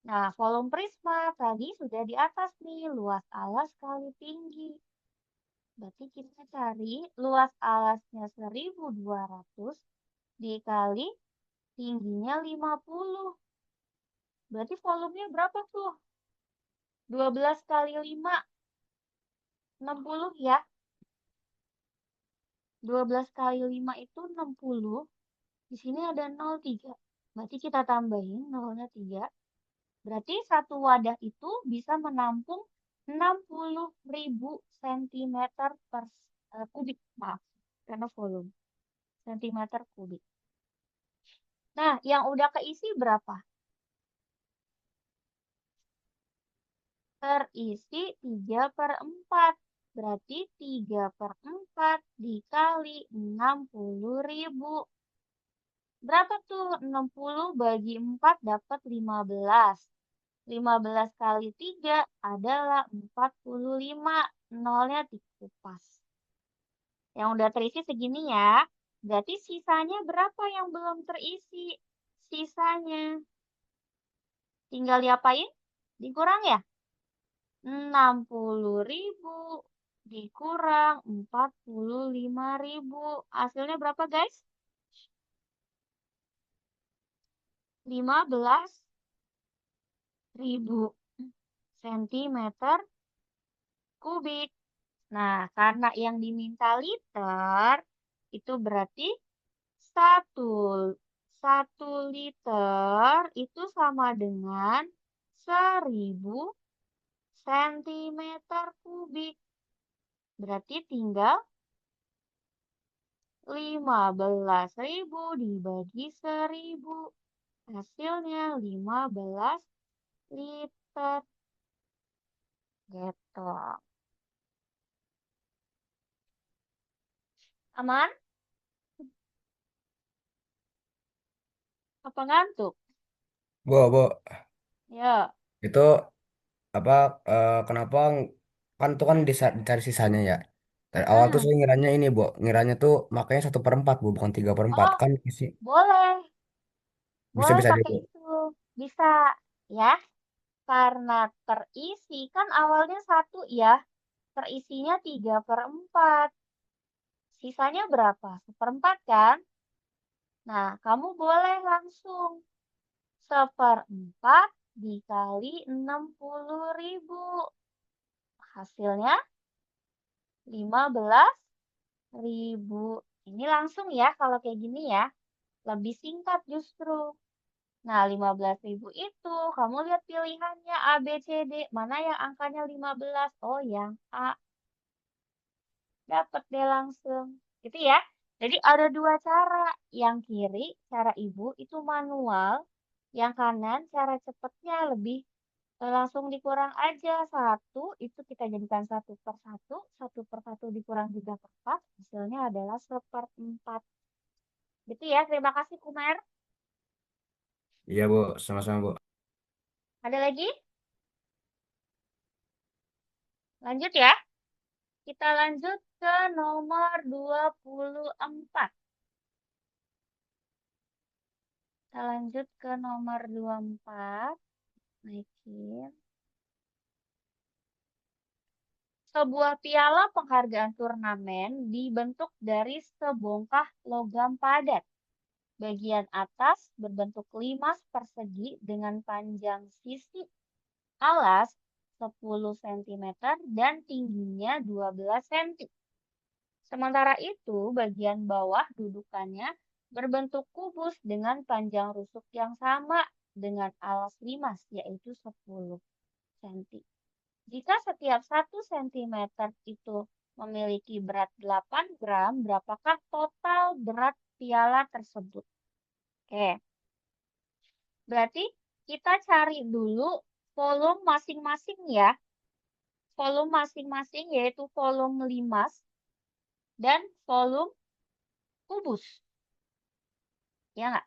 S1: Nah, volume prisma tadi sudah di atas nih, luas alas kali tinggi. Berarti kita cari luas alasnya 1200 dikali tingginya 50. Berarti volumenya berapa tuh? 12 kali 5, 60 ya. 12 kali 5 itu 60. Di sini ada 0,3. Berarti kita tambahin 0-nya 3. Berarti satu wadah itu bisa menampung 60.000 cm per kubik. Maaf, karena volume. Centimeter kubik. Nah, yang udah keisi berapa? Terisi 3/4. Berarti 3/4 dikali 60.000. Berapa tuh? 60 bagi 4 dapat 15. 15 kali 3 adalah 45. Nolnya dikupas. Yang udah terisi segini ya. Berarti sisanya berapa yang belum terisi? Sisanya. Tinggal diapain? Dikurang ya? 60.000 dikurang 45.000. Hasilnya berapa guys? 15.000 centimeter kubik. Nah, karena yang diminta liter, itu berarti 1 liter itu sama dengan 1.000 centimeter kubik. Berarti tinggal 15.000 dibagi 1.000. Hasilnya 15 liter. Gitu. Aman? Apa ngantuk?
S4: Bu,
S1: Ya.
S4: itu apa kenapa kan itu kan dicari sisanya ya. Dari awal tuh
S1: Mm-mm.
S4: saya ngiranya ini, Bu. Ngiranya tuh makanya 1/4, Bu, bukan 3/4.
S1: Oh,
S4: Kan isi
S1: boleh. Boleh
S4: bisa
S1: pakai
S4: Bu.
S1: itu. Bisa. Ya. Karena terisi. Kan awalnya 1 ya. Terisinya 3/4. Sisanya berapa? 1/4 kan? Nah, kamu boleh langsung 1/4 dikali 60.000. Hasilnya 15.000. Ini langsung ya kalau kayak gini ya. Lebih singkat justru. Nah, 15.000 itu kamu lihat pilihannya A, B, C, D. Mana yang angkanya 15? Oh, yang A. Dapat deh langsung. Gitu ya. Jadi ada dua cara. Yang kiri, cara ibu, itu manual. Yang kanan, cara cepetnya lebih langsung dikurang aja. 1, itu kita jadikan 1/1. 1/1 dikurang 3/4. Hasilnya adalah 1/4. Gitu ya. Terima kasih, Kumer.
S4: Iya, Bu. Sama-sama, Bu.
S1: Ada lagi? Lanjut ya. Kita lanjut ke nomor 24. Kita lanjut ke nomor 24. Naikin. Sebuah piala penghargaan turnamen dibentuk dari sebongkah logam padat. Bagian atas berbentuk limas persegi dengan panjang sisi alas 10 cm dan tingginya 12 cm. Sementara itu, bagian bawah dudukannya berbentuk kubus dengan panjang rusuk yang sama dengan alas limas, yaitu 10 cm. Jika setiap 1 cm itu memiliki berat 8 gram, berapakah total berat piala tersebut? Oke, berarti kita cari dulu volume masing-masing ya. Volume masing-masing yaitu volume limas dan volume kubus. Ya nggak?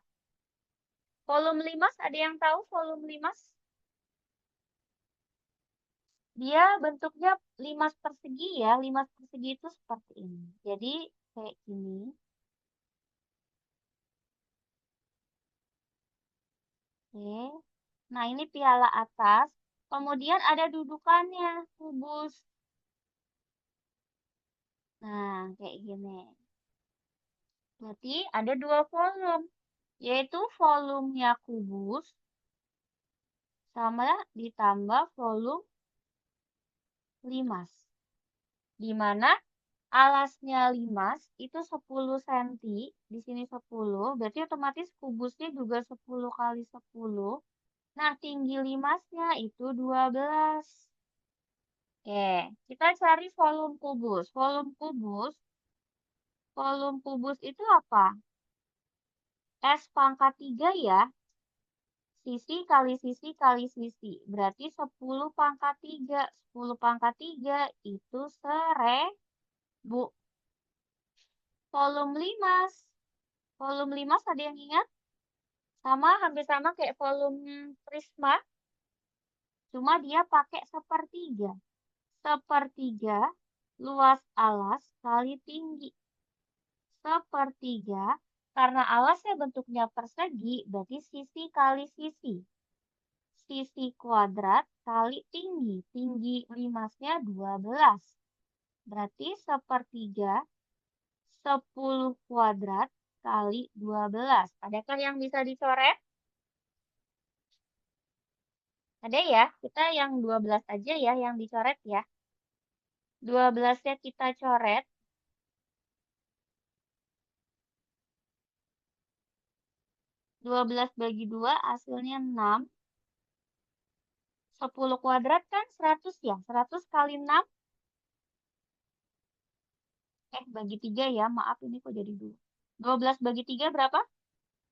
S1: Volume limas, ada yang tahu volume limas? Dia bentuknya limas persegi ya. Limas persegi itu seperti ini. Jadi kayak gini. Oke. Nah, ini piala atas. Kemudian ada dudukannya, kubus. Nah, kayak gini. Berarti ada dua volume, yaitu volumenya kubus sama ditambah volume limas. Di mana alasnya limas itu 10 cm, di sini 10, berarti otomatis kubusnya juga 10 kali 10. Nah, tinggi limasnya itu 12. Oke, kita cari volume kubus. Volume kubus itu apa? S pangkat 3 ya. Sisi kali sisi kali sisi. Berarti 10 pangkat 3. 10 pangkat 3 itu 1000. Volume limas. Volume limas ada yang ingat? Sama, hampir sama kayak volume prisma. Cuma dia pakai sepertiga. Sepertiga luas alas kali tinggi. Sepertiga, karena alasnya bentuknya persegi, berarti sisi kali sisi. Sisi kuadrat kali tinggi. Tinggi limasnya 12. Berarti sepertiga 10 kuadrat kali 12. Adakah yang bisa dicoret? Ada ya, kita yang 12 aja ya yang dicoret ya. 12-nya kita coret. 12 bagi 2 hasilnya 6. 10 kuadrat kan 100 ya. 100 kali 6. Bagi 3 ya. Maaf ini kok jadi 2. 12 bagi 3 berapa?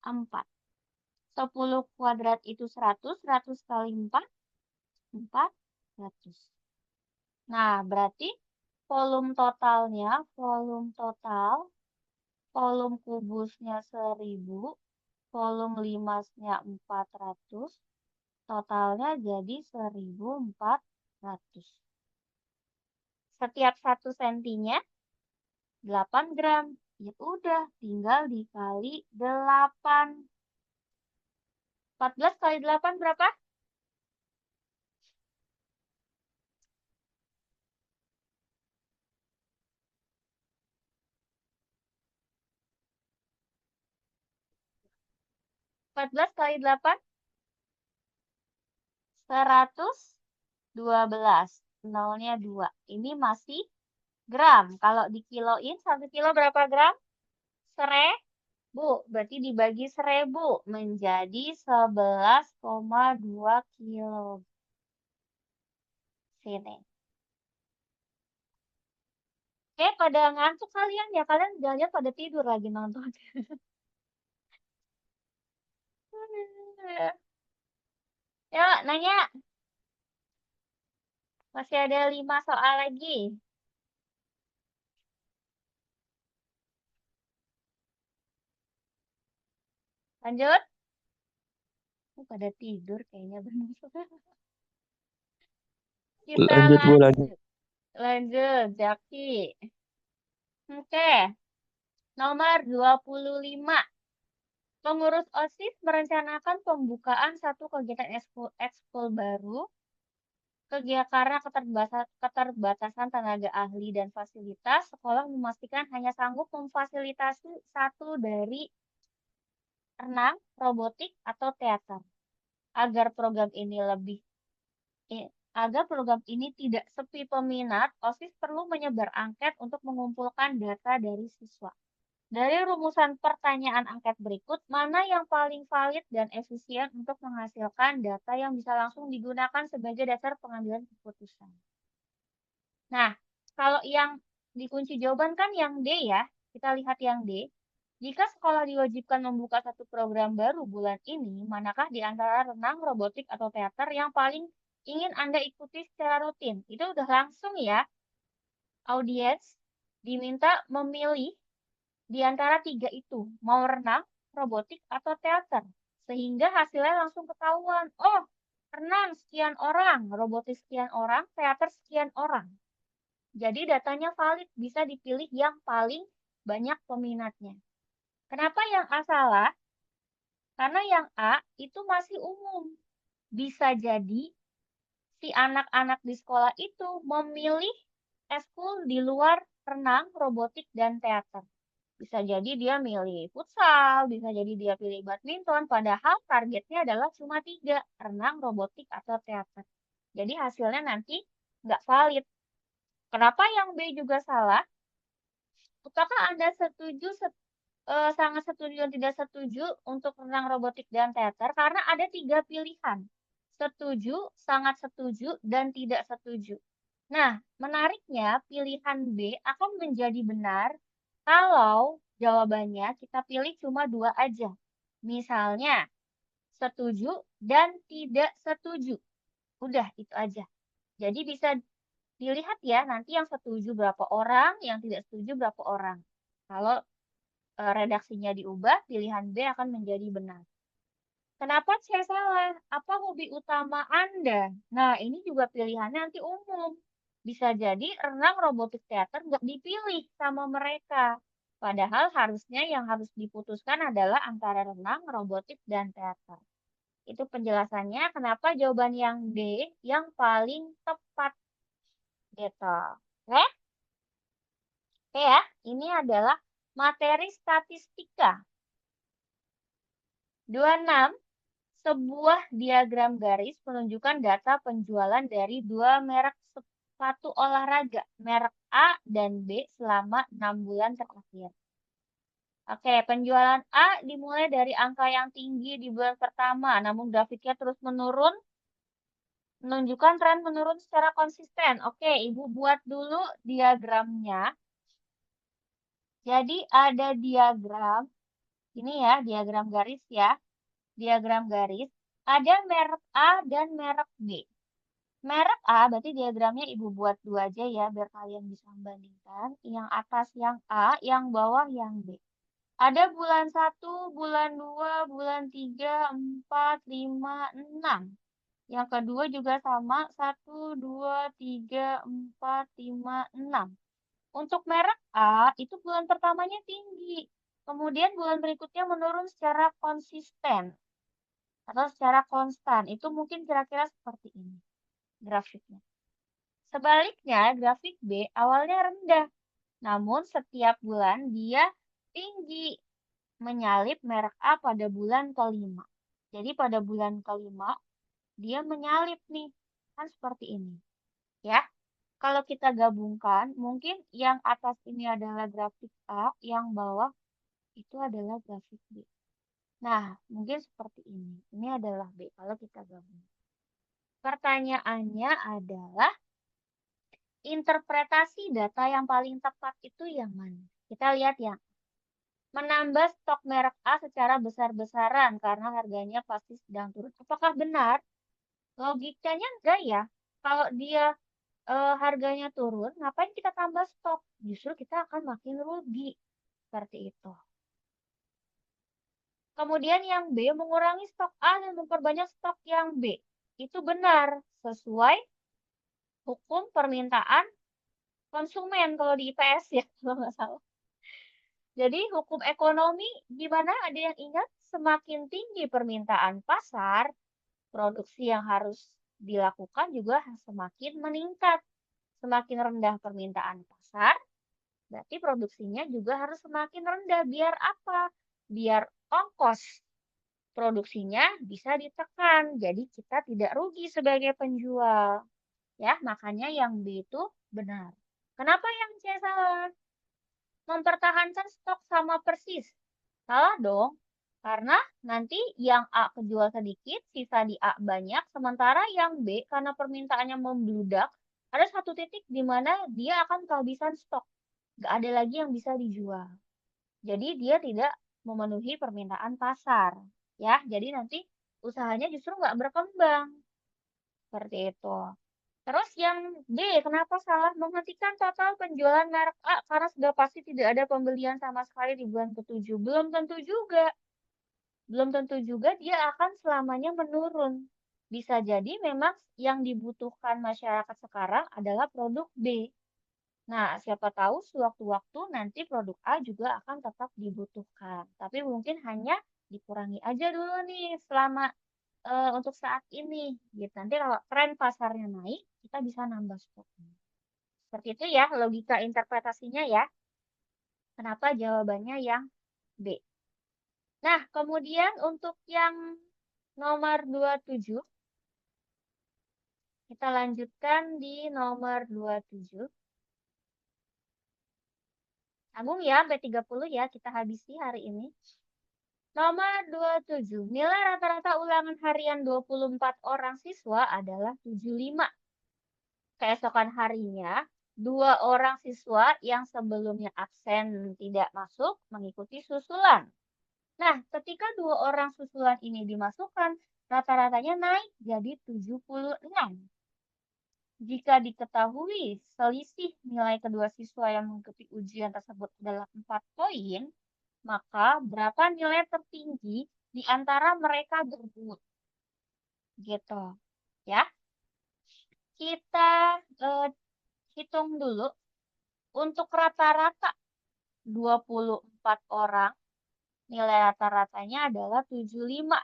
S1: 4. 10 kuadrat itu 100. 100 kali 4. 400. Nah, berarti volume totalnya, volume kubusnya 1000, volume limasnya 400, totalnya jadi 1400. Setiap 1 sentinya 8 gram. Ya udah, tinggal dikali 8. 14 kali 8 berapa? 14 kali 8? 112. Nolnya 2. Ini masih gram. Kalau dikiloin, 1 kilo berapa gram? 1000. Berarti dibagi 1000 menjadi 11,2 kilo. Sini. Oke, pada ngantuk kalian ya. Kalian jangan pada tidur lagi nonton. Yuk, nanya. Masih ada 5 soal lagi. Lanjut. Pada tidur kayaknya benar. Kita
S3: Lanjut, Bu, lanjut.
S1: Lanjut, Jaki. Oke. Nomor 25. Pengurus OSIS merencanakan pembukaan satu kegiatan ekskul baru karena keterbatasan tenaga ahli dan fasilitas. Sekolah memastikan hanya sanggup memfasilitasi satu dari renang, robotik, atau teater. Agar program ini tidak sepi peminat, OSIS perlu menyebar angket untuk mengumpulkan data dari siswa. Dari rumusan pertanyaan angket berikut, mana yang paling valid dan efisien untuk menghasilkan data yang bisa langsung digunakan sebagai dasar pengambilan keputusan? Nah, kalau yang dikunci jawaban kan yang D ya. Kita lihat yang D. Jika sekolah diwajibkan membuka satu program baru bulan ini, manakah di antara renang, robotik, atau teater yang paling ingin Anda ikuti secara rutin? Itu udah langsung ya. Audiens diminta memilih di antara 3 itu, mau renang, robotik, atau teater. Sehingga hasilnya langsung ketahuan. Oh, renang sekian orang, robotik sekian orang, teater sekian orang. Jadi datanya valid, bisa dipilih yang paling banyak peminatnya. Kenapa yang A salah? Karena yang A itu masih umum. Bisa jadi si anak-anak di sekolah itu memilih eskul di luar renang, robotik, dan teater. Bisa jadi dia milih futsal, bisa jadi dia pilih badminton, padahal targetnya adalah cuma 3, renang, robotik, atau teater. Jadi hasilnya nanti nggak valid. Kenapa yang B juga salah? Apakah Anda setuju, sangat setuju dan tidak setuju untuk renang, robotik, dan teater? Karena ada 3 pilihan. Setuju, sangat setuju, dan tidak setuju. Nah, menariknya pilihan B akan menjadi benar kalau jawabannya kita pilih cuma 2 aja. Misalnya, setuju dan tidak setuju. Udah, itu aja. Jadi bisa dilihat ya, nanti yang setuju berapa orang, yang tidak setuju berapa orang. Kalau redaksinya diubah, pilihan B akan menjadi benar. Kenapa saya salah? Apa hobi utama Anda? Nah, ini juga pilihannya nanti umum. Bisa jadi renang, robotik, teater nggak dipilih sama mereka. Padahal harusnya yang harus diputuskan adalah antara renang, robotik, dan teater. Itu penjelasannya kenapa jawaban yang D yang paling tepat. Gitu. Oke? Oke ya, ini adalah materi statistika. 26. Sebuah diagram garis menunjukkan data penjualan dari 2 merek sepatu olahraga, merek A dan B selama 6 bulan terakhir. Oke, penjualan A dimulai dari angka yang tinggi di bulan pertama, namun grafiknya terus menurun, menunjukkan tren menurun secara konsisten. Oke, Ibu buat dulu diagramnya. Jadi ada diagram, ini ya, diagram garis ya. Diagram garis, ada merek A dan merek B. Merek A, berarti diagramnya Ibu buat 2 aja ya, biar kalian bisa membandingkan. Yang atas yang A, yang bawah yang B. Ada bulan 1, bulan 2, bulan 3, 4, 5, 6. Yang kedua juga sama, 1, 2, 3, 4, 5, 6. Untuk merek A, itu bulan pertamanya tinggi. Kemudian bulan berikutnya menurun secara konsisten atau secara konstan. Itu mungkin kira-kira seperti ini grafiknya. Sebaliknya, grafik B awalnya rendah, namun setiap bulan dia tinggi, menyalip merek A pada bulan kelima. Jadi pada bulan kelima dia menyalip nih, kan seperti ini. Ya, kalau kita gabungkan, mungkin yang atas ini adalah grafik A, yang bawah itu adalah grafik B. Nah, mungkin seperti ini. Ini adalah B kalau kita gabung. Pertanyaannya adalah, interpretasi data yang paling tepat itu yang mana? Kita lihat ya. Menambah stok merek A secara besar-besaran karena harganya pasti sedang turun. Apakah benar? Logikanya enggak ya. Kalau dia harganya turun, ngapain kita tambah stok? Justru kita akan makin rugi. Seperti itu. Kemudian yang B, mengurangi stok A dan memperbanyak stok yang B. Itu benar, sesuai hukum permintaan konsumen kalau di IPS ya, kalau nggak salah. Jadi hukum ekonomi gimana? Ada yang ingat? Semakin tinggi permintaan pasar, produksi yang harus dilakukan juga semakin meningkat. Semakin rendah permintaan pasar, berarti produksinya juga harus semakin rendah. Biar apa? Biar ongkos produksinya bisa ditekan. Jadi kita tidak rugi sebagai penjual. Ya, makanya yang B itu benar. Kenapa yang C salah? Mempertahankan stok sama persis. Salah dong. Karena nanti yang A kejual sedikit, sisa di A banyak, sementara yang B karena permintaannya membludak, ada satu titik di mana dia akan kehabisan stok. Nggak ada lagi yang bisa dijual. Jadi dia tidak memenuhi permintaan pasar. Ya, jadi nanti usahanya justru nggak berkembang. Seperti itu. Terus yang D, kenapa salah? Menghentikan total penjualan merek A karena sudah pasti tidak ada pembelian sama sekali di bulan ke-7. Belum tentu juga. Belum tentu juga dia akan selamanya menurun. Bisa jadi memang yang dibutuhkan masyarakat sekarang adalah produk B. Nah, siapa tahu sewaktu-waktu nanti produk A juga akan tetap dibutuhkan. Tapi mungkin hanya dikurangi aja dulu nih selama untuk saat ini. Gitu. Nanti kalau tren pasarnya naik, kita bisa nambah stoknya. Seperti itu ya logika interpretasinya ya. Kenapa jawabannya yang B? Nah, kemudian untuk yang nomor 27, kita lanjutkan di nomor 27. Sambung ya, sampai 30 ya, kita habisi hari ini. Nomor 27, nilai rata-rata ulangan harian 24 orang siswa adalah 75. Keesokan harinya, 2 orang siswa yang sebelumnya absen tidak masuk mengikuti susulan. Nah, ketika 2 orang susulan ini dimasukkan, rata-ratanya naik jadi 76. Jika diketahui selisih nilai kedua siswa yang mengikuti ujian tersebut adalah 4 poin, maka berapa nilai tertinggi di antara mereka berdua? Gitu. Ya. Kita hitung dulu. Untuk rata-rata 24 orang, nilai rata-ratanya adalah 75.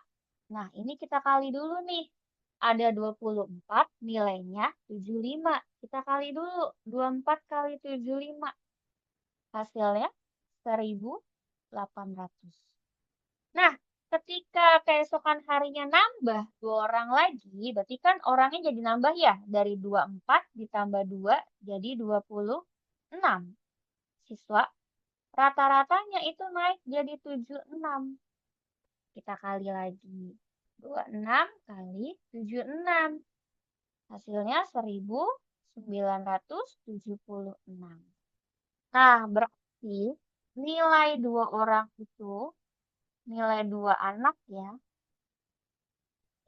S1: Nah, ini kita kali dulu nih. Ada 24, nilainya 75. Kita kali dulu. 24 kali 75. Hasilnya 1.800. Nah, ketika keesokan harinya nambah 2 orang lagi, berarti kan orangnya jadi nambah ya. Dari 24 ditambah 2 jadi 26 siswa. Rata-ratanya itu naik jadi 76. Kita kali lagi. 26 kali 76. Hasilnya 1.976. Nah, berarti nilai 2 orang itu, nilai 2 anak ya,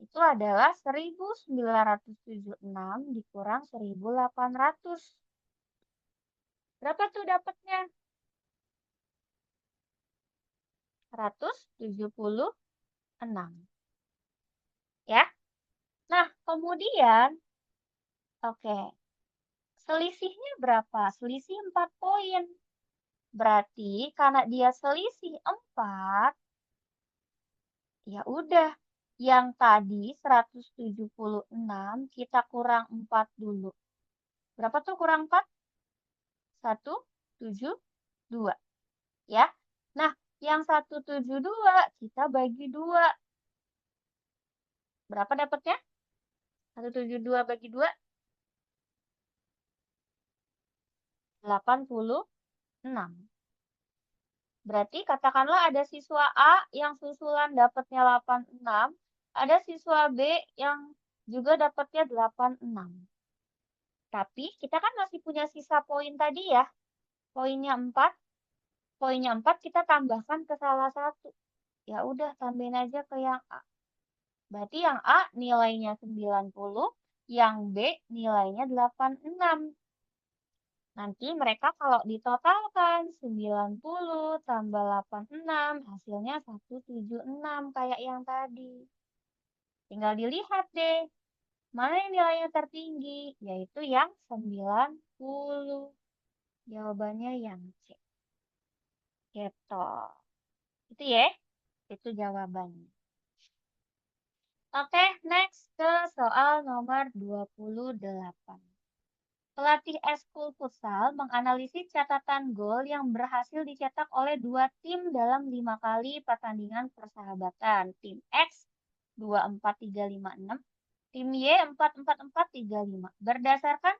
S1: itu adalah 1.976 dikurang 1.800. Berapa tuh dapatnya? 176. Ya. Nah, kemudian, oke. Selisihnya berapa? Selisih 4 poin. Berarti karena dia selisih 4, ya udah. Yang tadi 176 kita kurang 4 dulu. Berapa tuh kurang 4? 172. Ya. Nah, yang 172 kita bagi 2. Berapa dapatnya? 172 bagi 2? 86. Berarti katakanlah ada siswa A yang susulan dapatnya 86, ada siswa B yang juga dapatnya 86. Tapi kita kan masih punya sisa poin tadi ya. Poinnya 4. Poinnya 4 kita tambahkan ke salah satu. Ya udah tambahin aja ke yang A. Berarti yang A nilainya 90, yang B nilainya 86. Nanti mereka kalau ditotalkan 90 tambah 86 hasilnya 176 kayak yang tadi. Tinggal dilihat deh, mana yang nilainya tertinggi, yaitu yang 90. Jawabannya yang C. Gitu. Itu ya, itu jawabannya. Oke, next ke soal nomor 28. Pelatih eskul futsal menganalisis catatan gol yang berhasil dicetak oleh 2 tim dalam 5 kali pertandingan persahabatan. Tim X 2-4-3-5-6, tim Y 4-4-4-3-5. Berdasarkan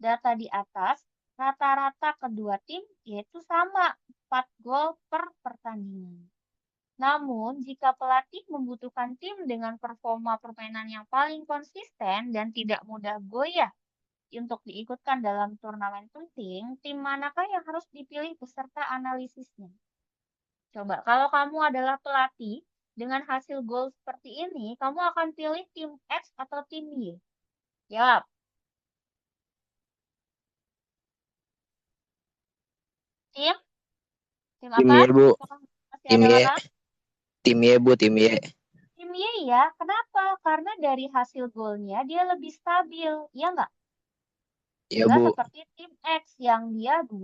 S1: data di atas, rata-rata kedua tim yaitu sama 4 gol per pertandingan. Namun, jika pelatih membutuhkan tim dengan performa permainan yang paling konsisten dan tidak mudah goyah untuk diikutkan dalam turnamen penting, tim manakah yang harus dipilih beserta analisisnya? Coba, kalau kamu adalah pelatih dengan hasil gol seperti ini, kamu akan pilih tim X atau tim Y? Jawab. Tim? Tim
S5: Tim
S1: apa?
S5: Y, Bu.
S1: Apakah masih
S5: Tim
S1: ada
S5: Y.
S1: orang?
S5: Tim Y, Bu. Tim Y.
S1: Tim Y ya. Kenapa? Karena dari hasil golnya dia lebih stabil. Iya nggak?
S5: Iya,
S1: Nggak
S5: Bu.
S1: seperti tim X yang dia 2,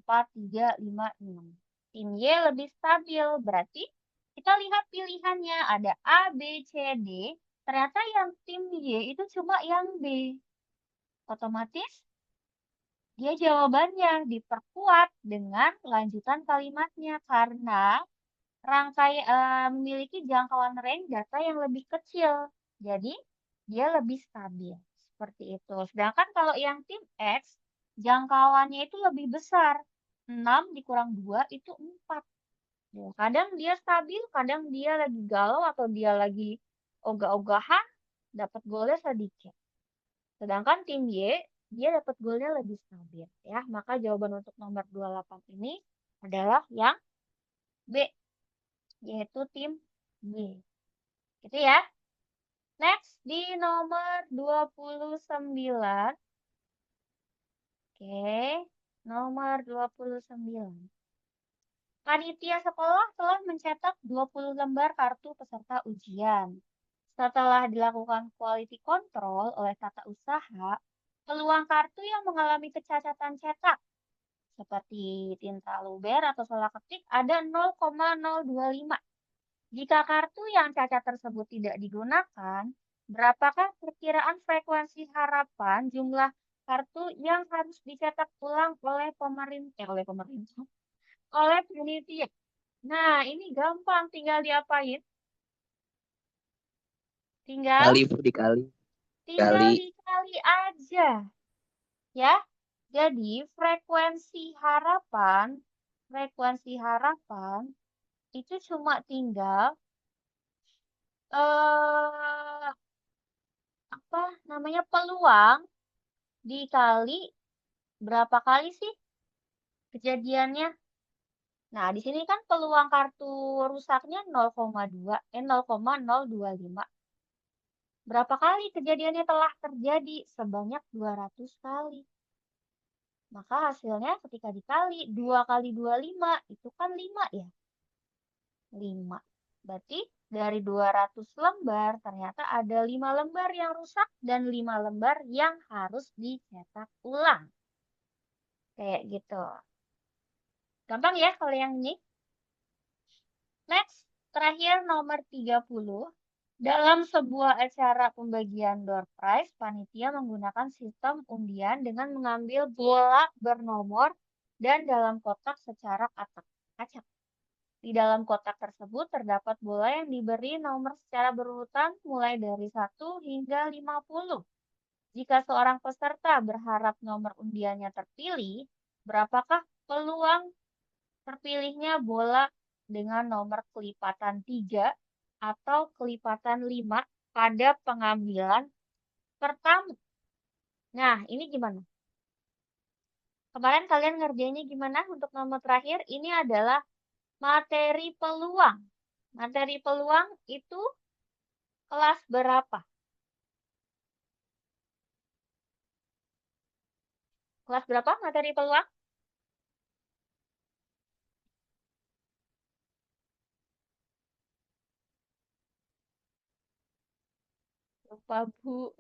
S1: 4, 3, 5, 6. Tim Y lebih stabil. Berarti kita lihat pilihannya. Ada A, B, C, D. Ternyata yang tim Y itu cuma yang B. Otomatis Dia jawabannya diperkuat dengan lanjutan kalimatnya karena memiliki jangkauan range data yang lebih kecil. Jadi, dia lebih stabil. Seperti itu. Sedangkan kalau yang tim X, jangkauannya itu lebih besar. 6 dikurang 2 itu 4. Ya, kadang dia stabil, kadang dia lagi galau atau dia lagi ogah-ogahan, dapat golnya sedikit. Sedangkan tim Y, dia dapat golnya lebih stabil. Ya, maka jawaban untuk nomor 28 ini adalah yang B, yaitu tim B. Gitu ya. Next, di nomor 29. Oke, nomor 29. Panitia sekolah telah mencetak 20 lembar kartu peserta ujian. Setelah dilakukan quality control oleh tata usaha, peluang kartu yang mengalami kecacatan cetak seperti tinta luber atau salah ketik ada 0,025. Jika kartu yang cacat tersebut tidak digunakan, berapakah perkiraan frekuensi harapan jumlah kartu yang harus dicetak ulang oleh panitia? Nah, ini gampang, tinggal diapain? Tinggal
S5: Kali Bu dikali.
S1: dikali aja. Ya. Jadi, frekuensi harapan itu cuma tinggal peluang dikali berapa kali sih kejadiannya? Nah, di sini kan peluang kartu rusaknya 0,025. Berapa kali kejadiannya telah terjadi? Sebanyak 200 kali. Maka hasilnya ketika dikali 2 kali 25 itu kan 5 ya. 5. Berarti dari 200 lembar ternyata ada 5 lembar yang rusak dan 5 lembar yang harus dicetak ulang. Kayak gitu. Gampang ya kalau yang ini. Next, terakhir nomor 30. Dalam sebuah acara pembagian door prize, panitia menggunakan sistem undian dengan mengambil bola bernomor dan dalam kotak secara acak. Di dalam kotak tersebut terdapat bola yang diberi nomor secara berurutan mulai dari 1 hingga 50. Jika seorang peserta berharap nomor undiannya terpilih, berapakah peluang terpilihnya bola dengan nomor kelipatan 3 atau kelipatan 5 pada pengambilan pertama? Nah, ini gimana? Kemarin kalian ngerjainnya gimana untuk nomor terakhir? Ini adalah materi peluang. Materi peluang itu kelas berapa? Kelas berapa materi peluang? Lupa, Bu.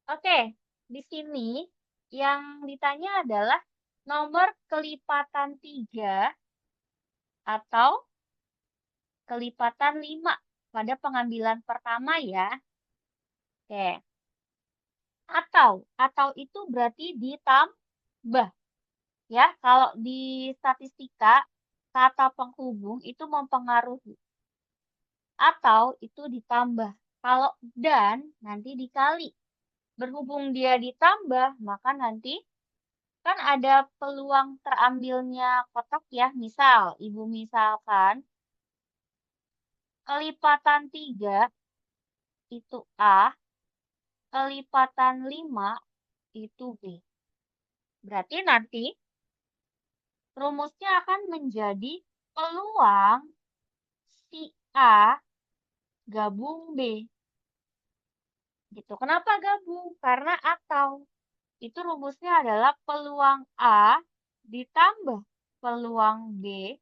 S1: Oke, di sini yang ditanya adalah nomor kelipatan 3 atau kelipatan 5 pada pengambilan pertama ya. Oke. Atau itu berarti ditambah. Ya, kalau di statistika kata penghubung itu mempengaruhi. Atau itu ditambah. Kalau dan nanti dikali. Berhubung dia ditambah, maka nanti kan ada peluang terambilnya kotak ya. Misal, Ibu misalkan kelipatan 3 itu A, kelipatan 5 itu B. Berarti nanti rumusnya akan menjadi peluang si A gabung B. Gitu. Kenapa gabung? Karena atau. Itu rumusnya adalah peluang A ditambah peluang B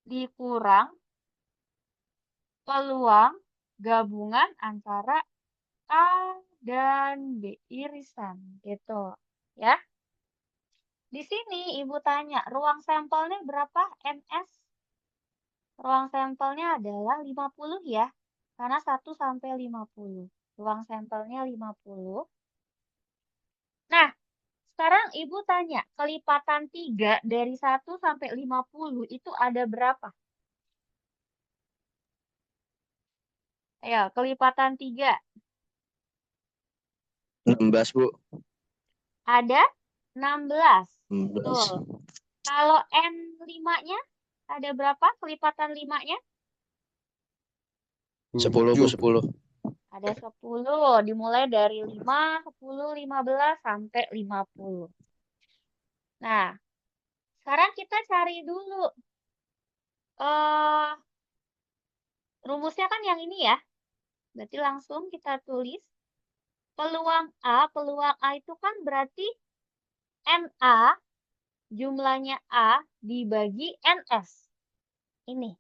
S1: dikurang peluang gabungan antara A dan B irisan. Gitu. Ya. Di sini Ibu tanya, ruang sampelnya berapa ms? Ruang sampelnya adalah 50 ya. Karena 1 sampai 50. Ruang sampelnya 50. Nah, sekarang Ibu tanya, kelipatan 3 dari 1 sampai 50 itu ada berapa? Ayo, kelipatan 3.
S5: 16 Bu.
S1: Ada 16.
S5: 16.
S1: Betul. Kalau N5-nya ada berapa kelipatan 5-nya?
S5: 10 Bu, 10.
S1: Ada 10. Dimulai dari 5, 10, 15 sampai 50. Nah, sekarang kita cari dulu. Rumusnya kan yang ini ya. Berarti langsung kita tulis. Peluang A itu kan berarti NA, jumlahnya A dibagi NS. Ini.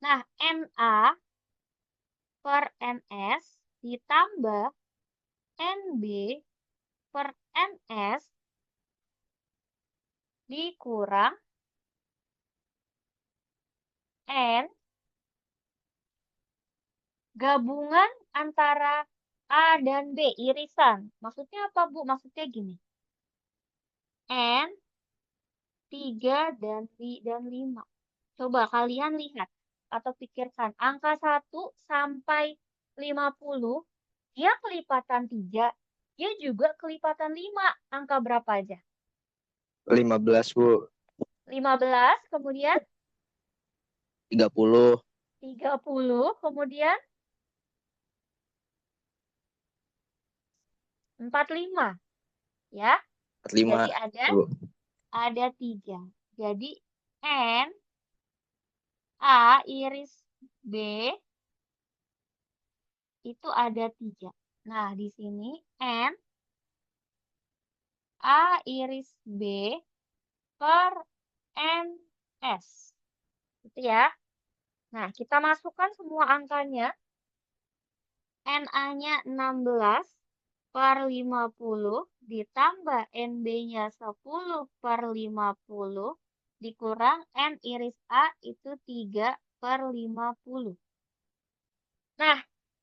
S1: Nah, NA per NS ditambah NB per NS dikurang N gabungan antara A dan B, irisan. Maksudnya apa, Bu? Maksudnya gini. N, 3, dan 5. Coba kalian lihat atau pikirkan. Angka 1 sampai 50, dia kelipatan 3, dia juga kelipatan 5. Angka berapa aja?
S5: 15 Bu.
S1: 15, kemudian
S5: 30.
S1: 30, kemudian 45. Ya,
S5: 45
S1: jadi
S5: Bu.
S1: ada 3. Jadi N A iris B itu ada 3. Nah, di sini N A iris B per NS. Gitu ya. Nah, kita masukkan semua angkanya. NA-nya 16 per 50 ditambah NB-nya 10 per 50 dikurang N iris A itu 3 per 50. Nah,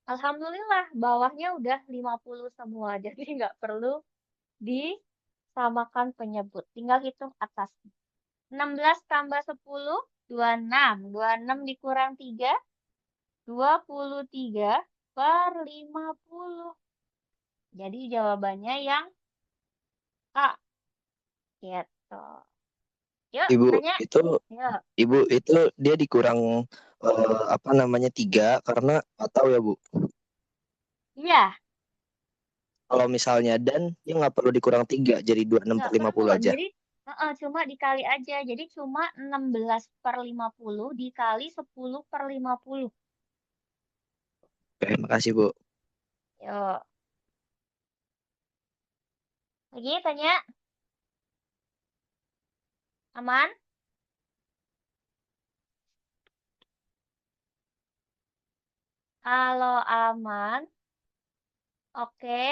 S1: alhamdulillah bawahnya udah 50 semua. Jadi nggak perlu disamakan penyebut. Tinggal hitung atasnya. 16 tambah 10, 26. 26 dikurang 3, 23 per 50. Jadi jawabannya yang A. Gitu. Yuk,
S5: Ibu
S1: tanya.
S5: itu
S1: Yuk.
S5: Ibu itu dia dikurang apa namanya 3 karena atau ya Bu.
S1: Iya,
S5: Kalau misalnya dan dia nggak perlu dikurang 3 jadi 26
S1: nggak
S5: per
S1: perlu.
S5: 50 aja.
S1: Jadi cuma dikali aja. Jadi cuma 16 per 50 dikali 10 per 50.
S5: Oke, makasih Bu.
S1: Yuk. Lagi tanya. Aman? Kalau aman, oke.